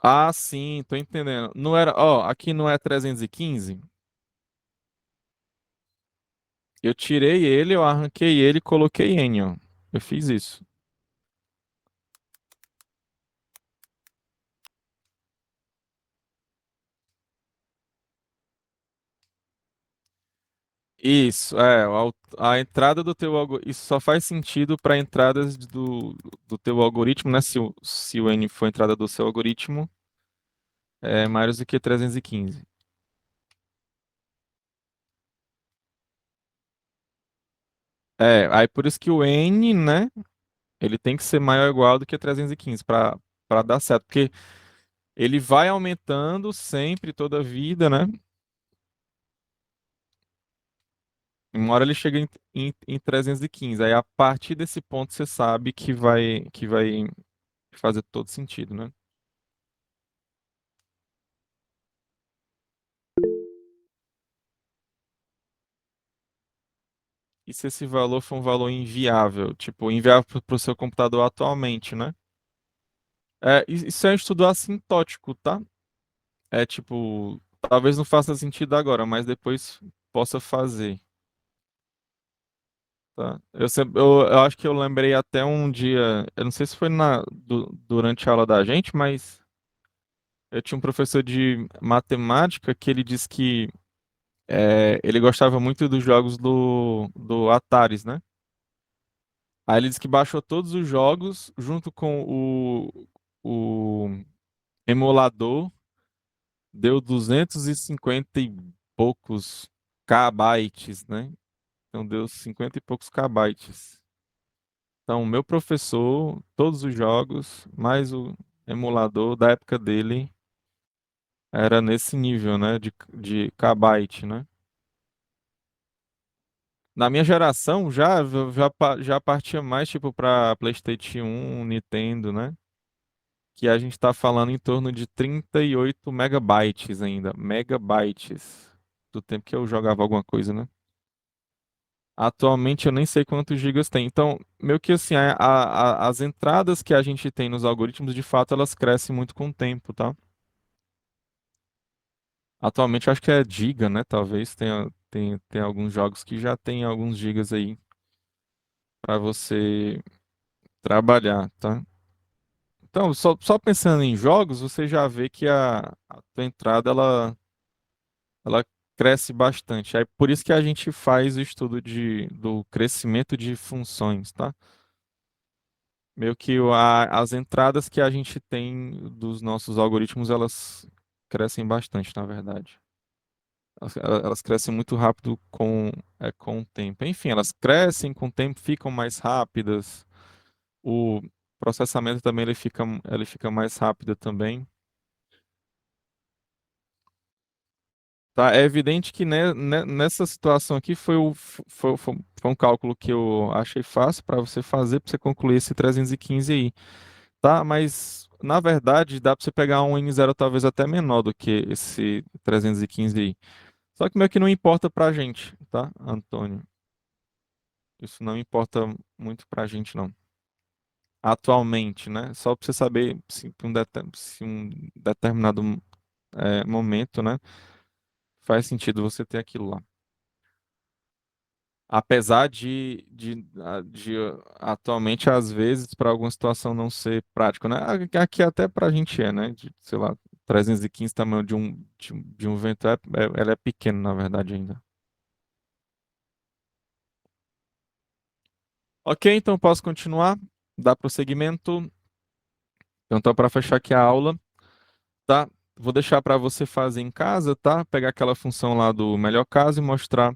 Ah, sim, tô entendendo. Não era, ó, aqui não é 315. Eu tirei ele, eu arranquei ele e coloquei N, ó. Eu fiz isso. Isso, a entrada do teu algoritmo, isso só faz sentido para entradas do teu algoritmo, né? Se o N for a entrada do seu algoritmo, é maior do que 315. Aí por isso que o N, né, ele tem que ser maior ou igual do que 315 para dar certo, porque ele vai aumentando sempre toda a vida, né? Uma hora ele chega em 315. Aí a partir desse ponto você sabe que vai fazer todo sentido, né? E se esse valor for um valor inviável, tipo, inviável para o seu computador atualmente, né? Isso é um estudo assintótico, tá? É tipo, talvez não faça sentido agora, mas depois possa fazer. Tá? Eu acho que eu lembrei até um dia, eu não sei se foi durante a aula da gente, mas eu tinha um professor de matemática que ele disse que ele gostava muito dos jogos do Atari, né? Aí ele disse que baixou todos os jogos junto com o emulador, deu 250 e poucos kbytes, né? Então deu 50 e poucos kbytes. Então, o meu professor, todos os jogos, mais o emulador da época dele, era nesse nível, né, de kbyte, né? Na minha geração, já partia mais, tipo, para PlayStation 1, Nintendo, né? Que a gente tá falando em torno de 38 megabytes ainda. Megabytes. Do tempo que eu jogava alguma coisa, né? Atualmente eu nem sei quantos gigas tem. Então, meio que assim, as entradas que a gente tem nos algoritmos, de fato, elas crescem muito com o tempo, tá? Atualmente eu acho que é giga, né? Talvez tem alguns jogos que já tem alguns gigas aí para você trabalhar, tá? Então, só pensando em jogos, você já vê que a tua entrada ela cresce bastante. É por isso que a gente faz o estudo do crescimento de funções, tá? Meio que as entradas que a gente tem dos nossos algoritmos, elas crescem bastante, na verdade. Elas crescem muito rápido com o tempo. Enfim, elas crescem com o tempo, ficam mais rápidas. O processamento também ele fica mais rápido também. Tá? É evidente que nessa situação aqui foi um cálculo que eu achei fácil para você fazer, para você concluir esse 315 aí. Tá? Mas, na verdade, dá para você pegar um N0 talvez até menor do que esse 315 aí. Só que meio que não importa pra gente, tá, Antônio? Isso não importa muito pra gente, não. Atualmente, né? Só pra você saber se um determinado momento, né? Faz sentido você ter aquilo lá. Apesar de atualmente, às vezes, para alguma situação não ser prático, né? Aqui até para a gente né? De, sei lá, 315 tamanho de um vento, ela é pequena, na verdade, ainda. Ok, então posso continuar? Dar prosseguimento. Então, para fechar aqui a aula, tá? Vou deixar para você fazer em casa, tá? Pegar aquela função lá do melhor caso e mostrar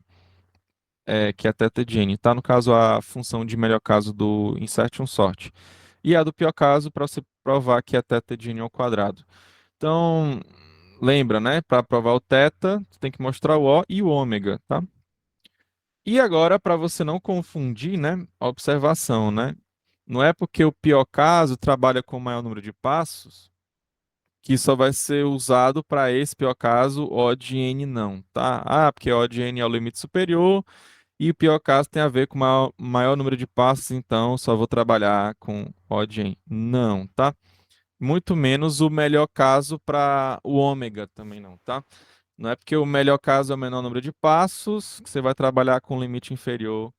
que é θ de n, tá? No caso, a função de melhor caso do insert um sort. E a do pior caso para você provar que é θ de n ao quadrado. Então, lembra, né? Para provar o θ, você tem que mostrar o O e o ômega, tá? E agora, para você não confundir, né? A observação, né? Não é porque o pior caso trabalha com o maior número de passos que só vai ser usado para esse pior caso O de n não, tá? Ah, porque O de n é o limite superior e o pior caso tem a ver com o maior número de passos, então só vou trabalhar com O de n. Não, tá? Muito menos o melhor caso para o ômega também não, tá? Não é porque o melhor caso é o menor número de passos que você vai trabalhar com o limite inferior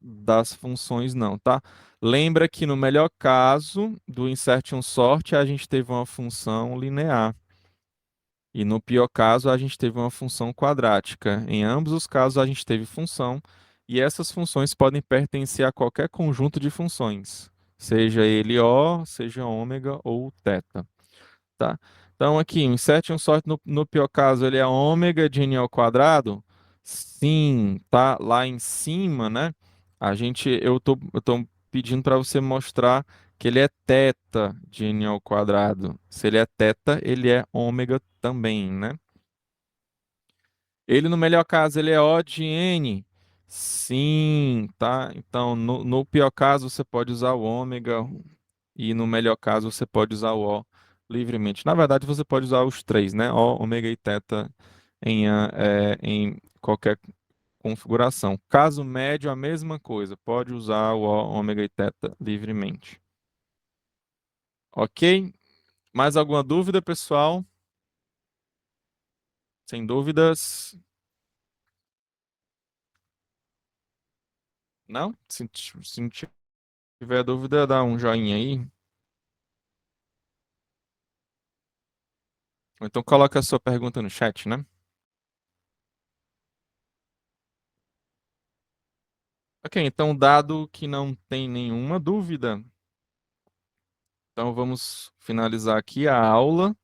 das funções, não, tá? Lembra que no melhor caso do insert um sort, a gente teve uma função linear. E no pior caso, a gente teve uma função quadrática. Em ambos os casos, a gente teve função. E essas funções podem pertencer a qualquer conjunto de funções, seja ele O, seja ômega ou θ, tá? Então aqui, o insert um sort no pior caso, ele é ômega de n ao quadrado? Sim, tá lá em cima, né? Eu tô pedindo para você mostrar que ele é θ de n ao quadrado. Se ele é θ, ele é ômega também, né? Ele, no melhor caso, ele é O de n? Sim, tá? Então, no pior caso, você pode usar o ômega e no melhor caso, você pode usar o O livremente. Na verdade, você pode usar os três, né? O, ômega e θ em qualquer configuração. Caso médio, a mesma coisa. Pode usar o O, ômega e θ livremente. Ok? Mais alguma dúvida, pessoal? Sem dúvidas? Não? Se não tiver dúvida, dá um joinha aí. Ou então coloca a sua pergunta no chat, né? Ok, então dado que não tem nenhuma dúvida, então vamos finalizar aqui a aula,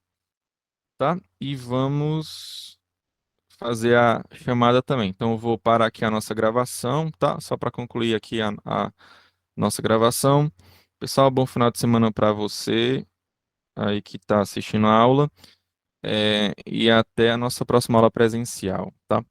tá? E vamos fazer a chamada também. Então eu vou parar aqui a nossa gravação, tá? Só para concluir aqui a nossa gravação. Pessoal, bom final de semana para você aí que está assistindo a aula. E até a nossa próxima aula presencial, tá?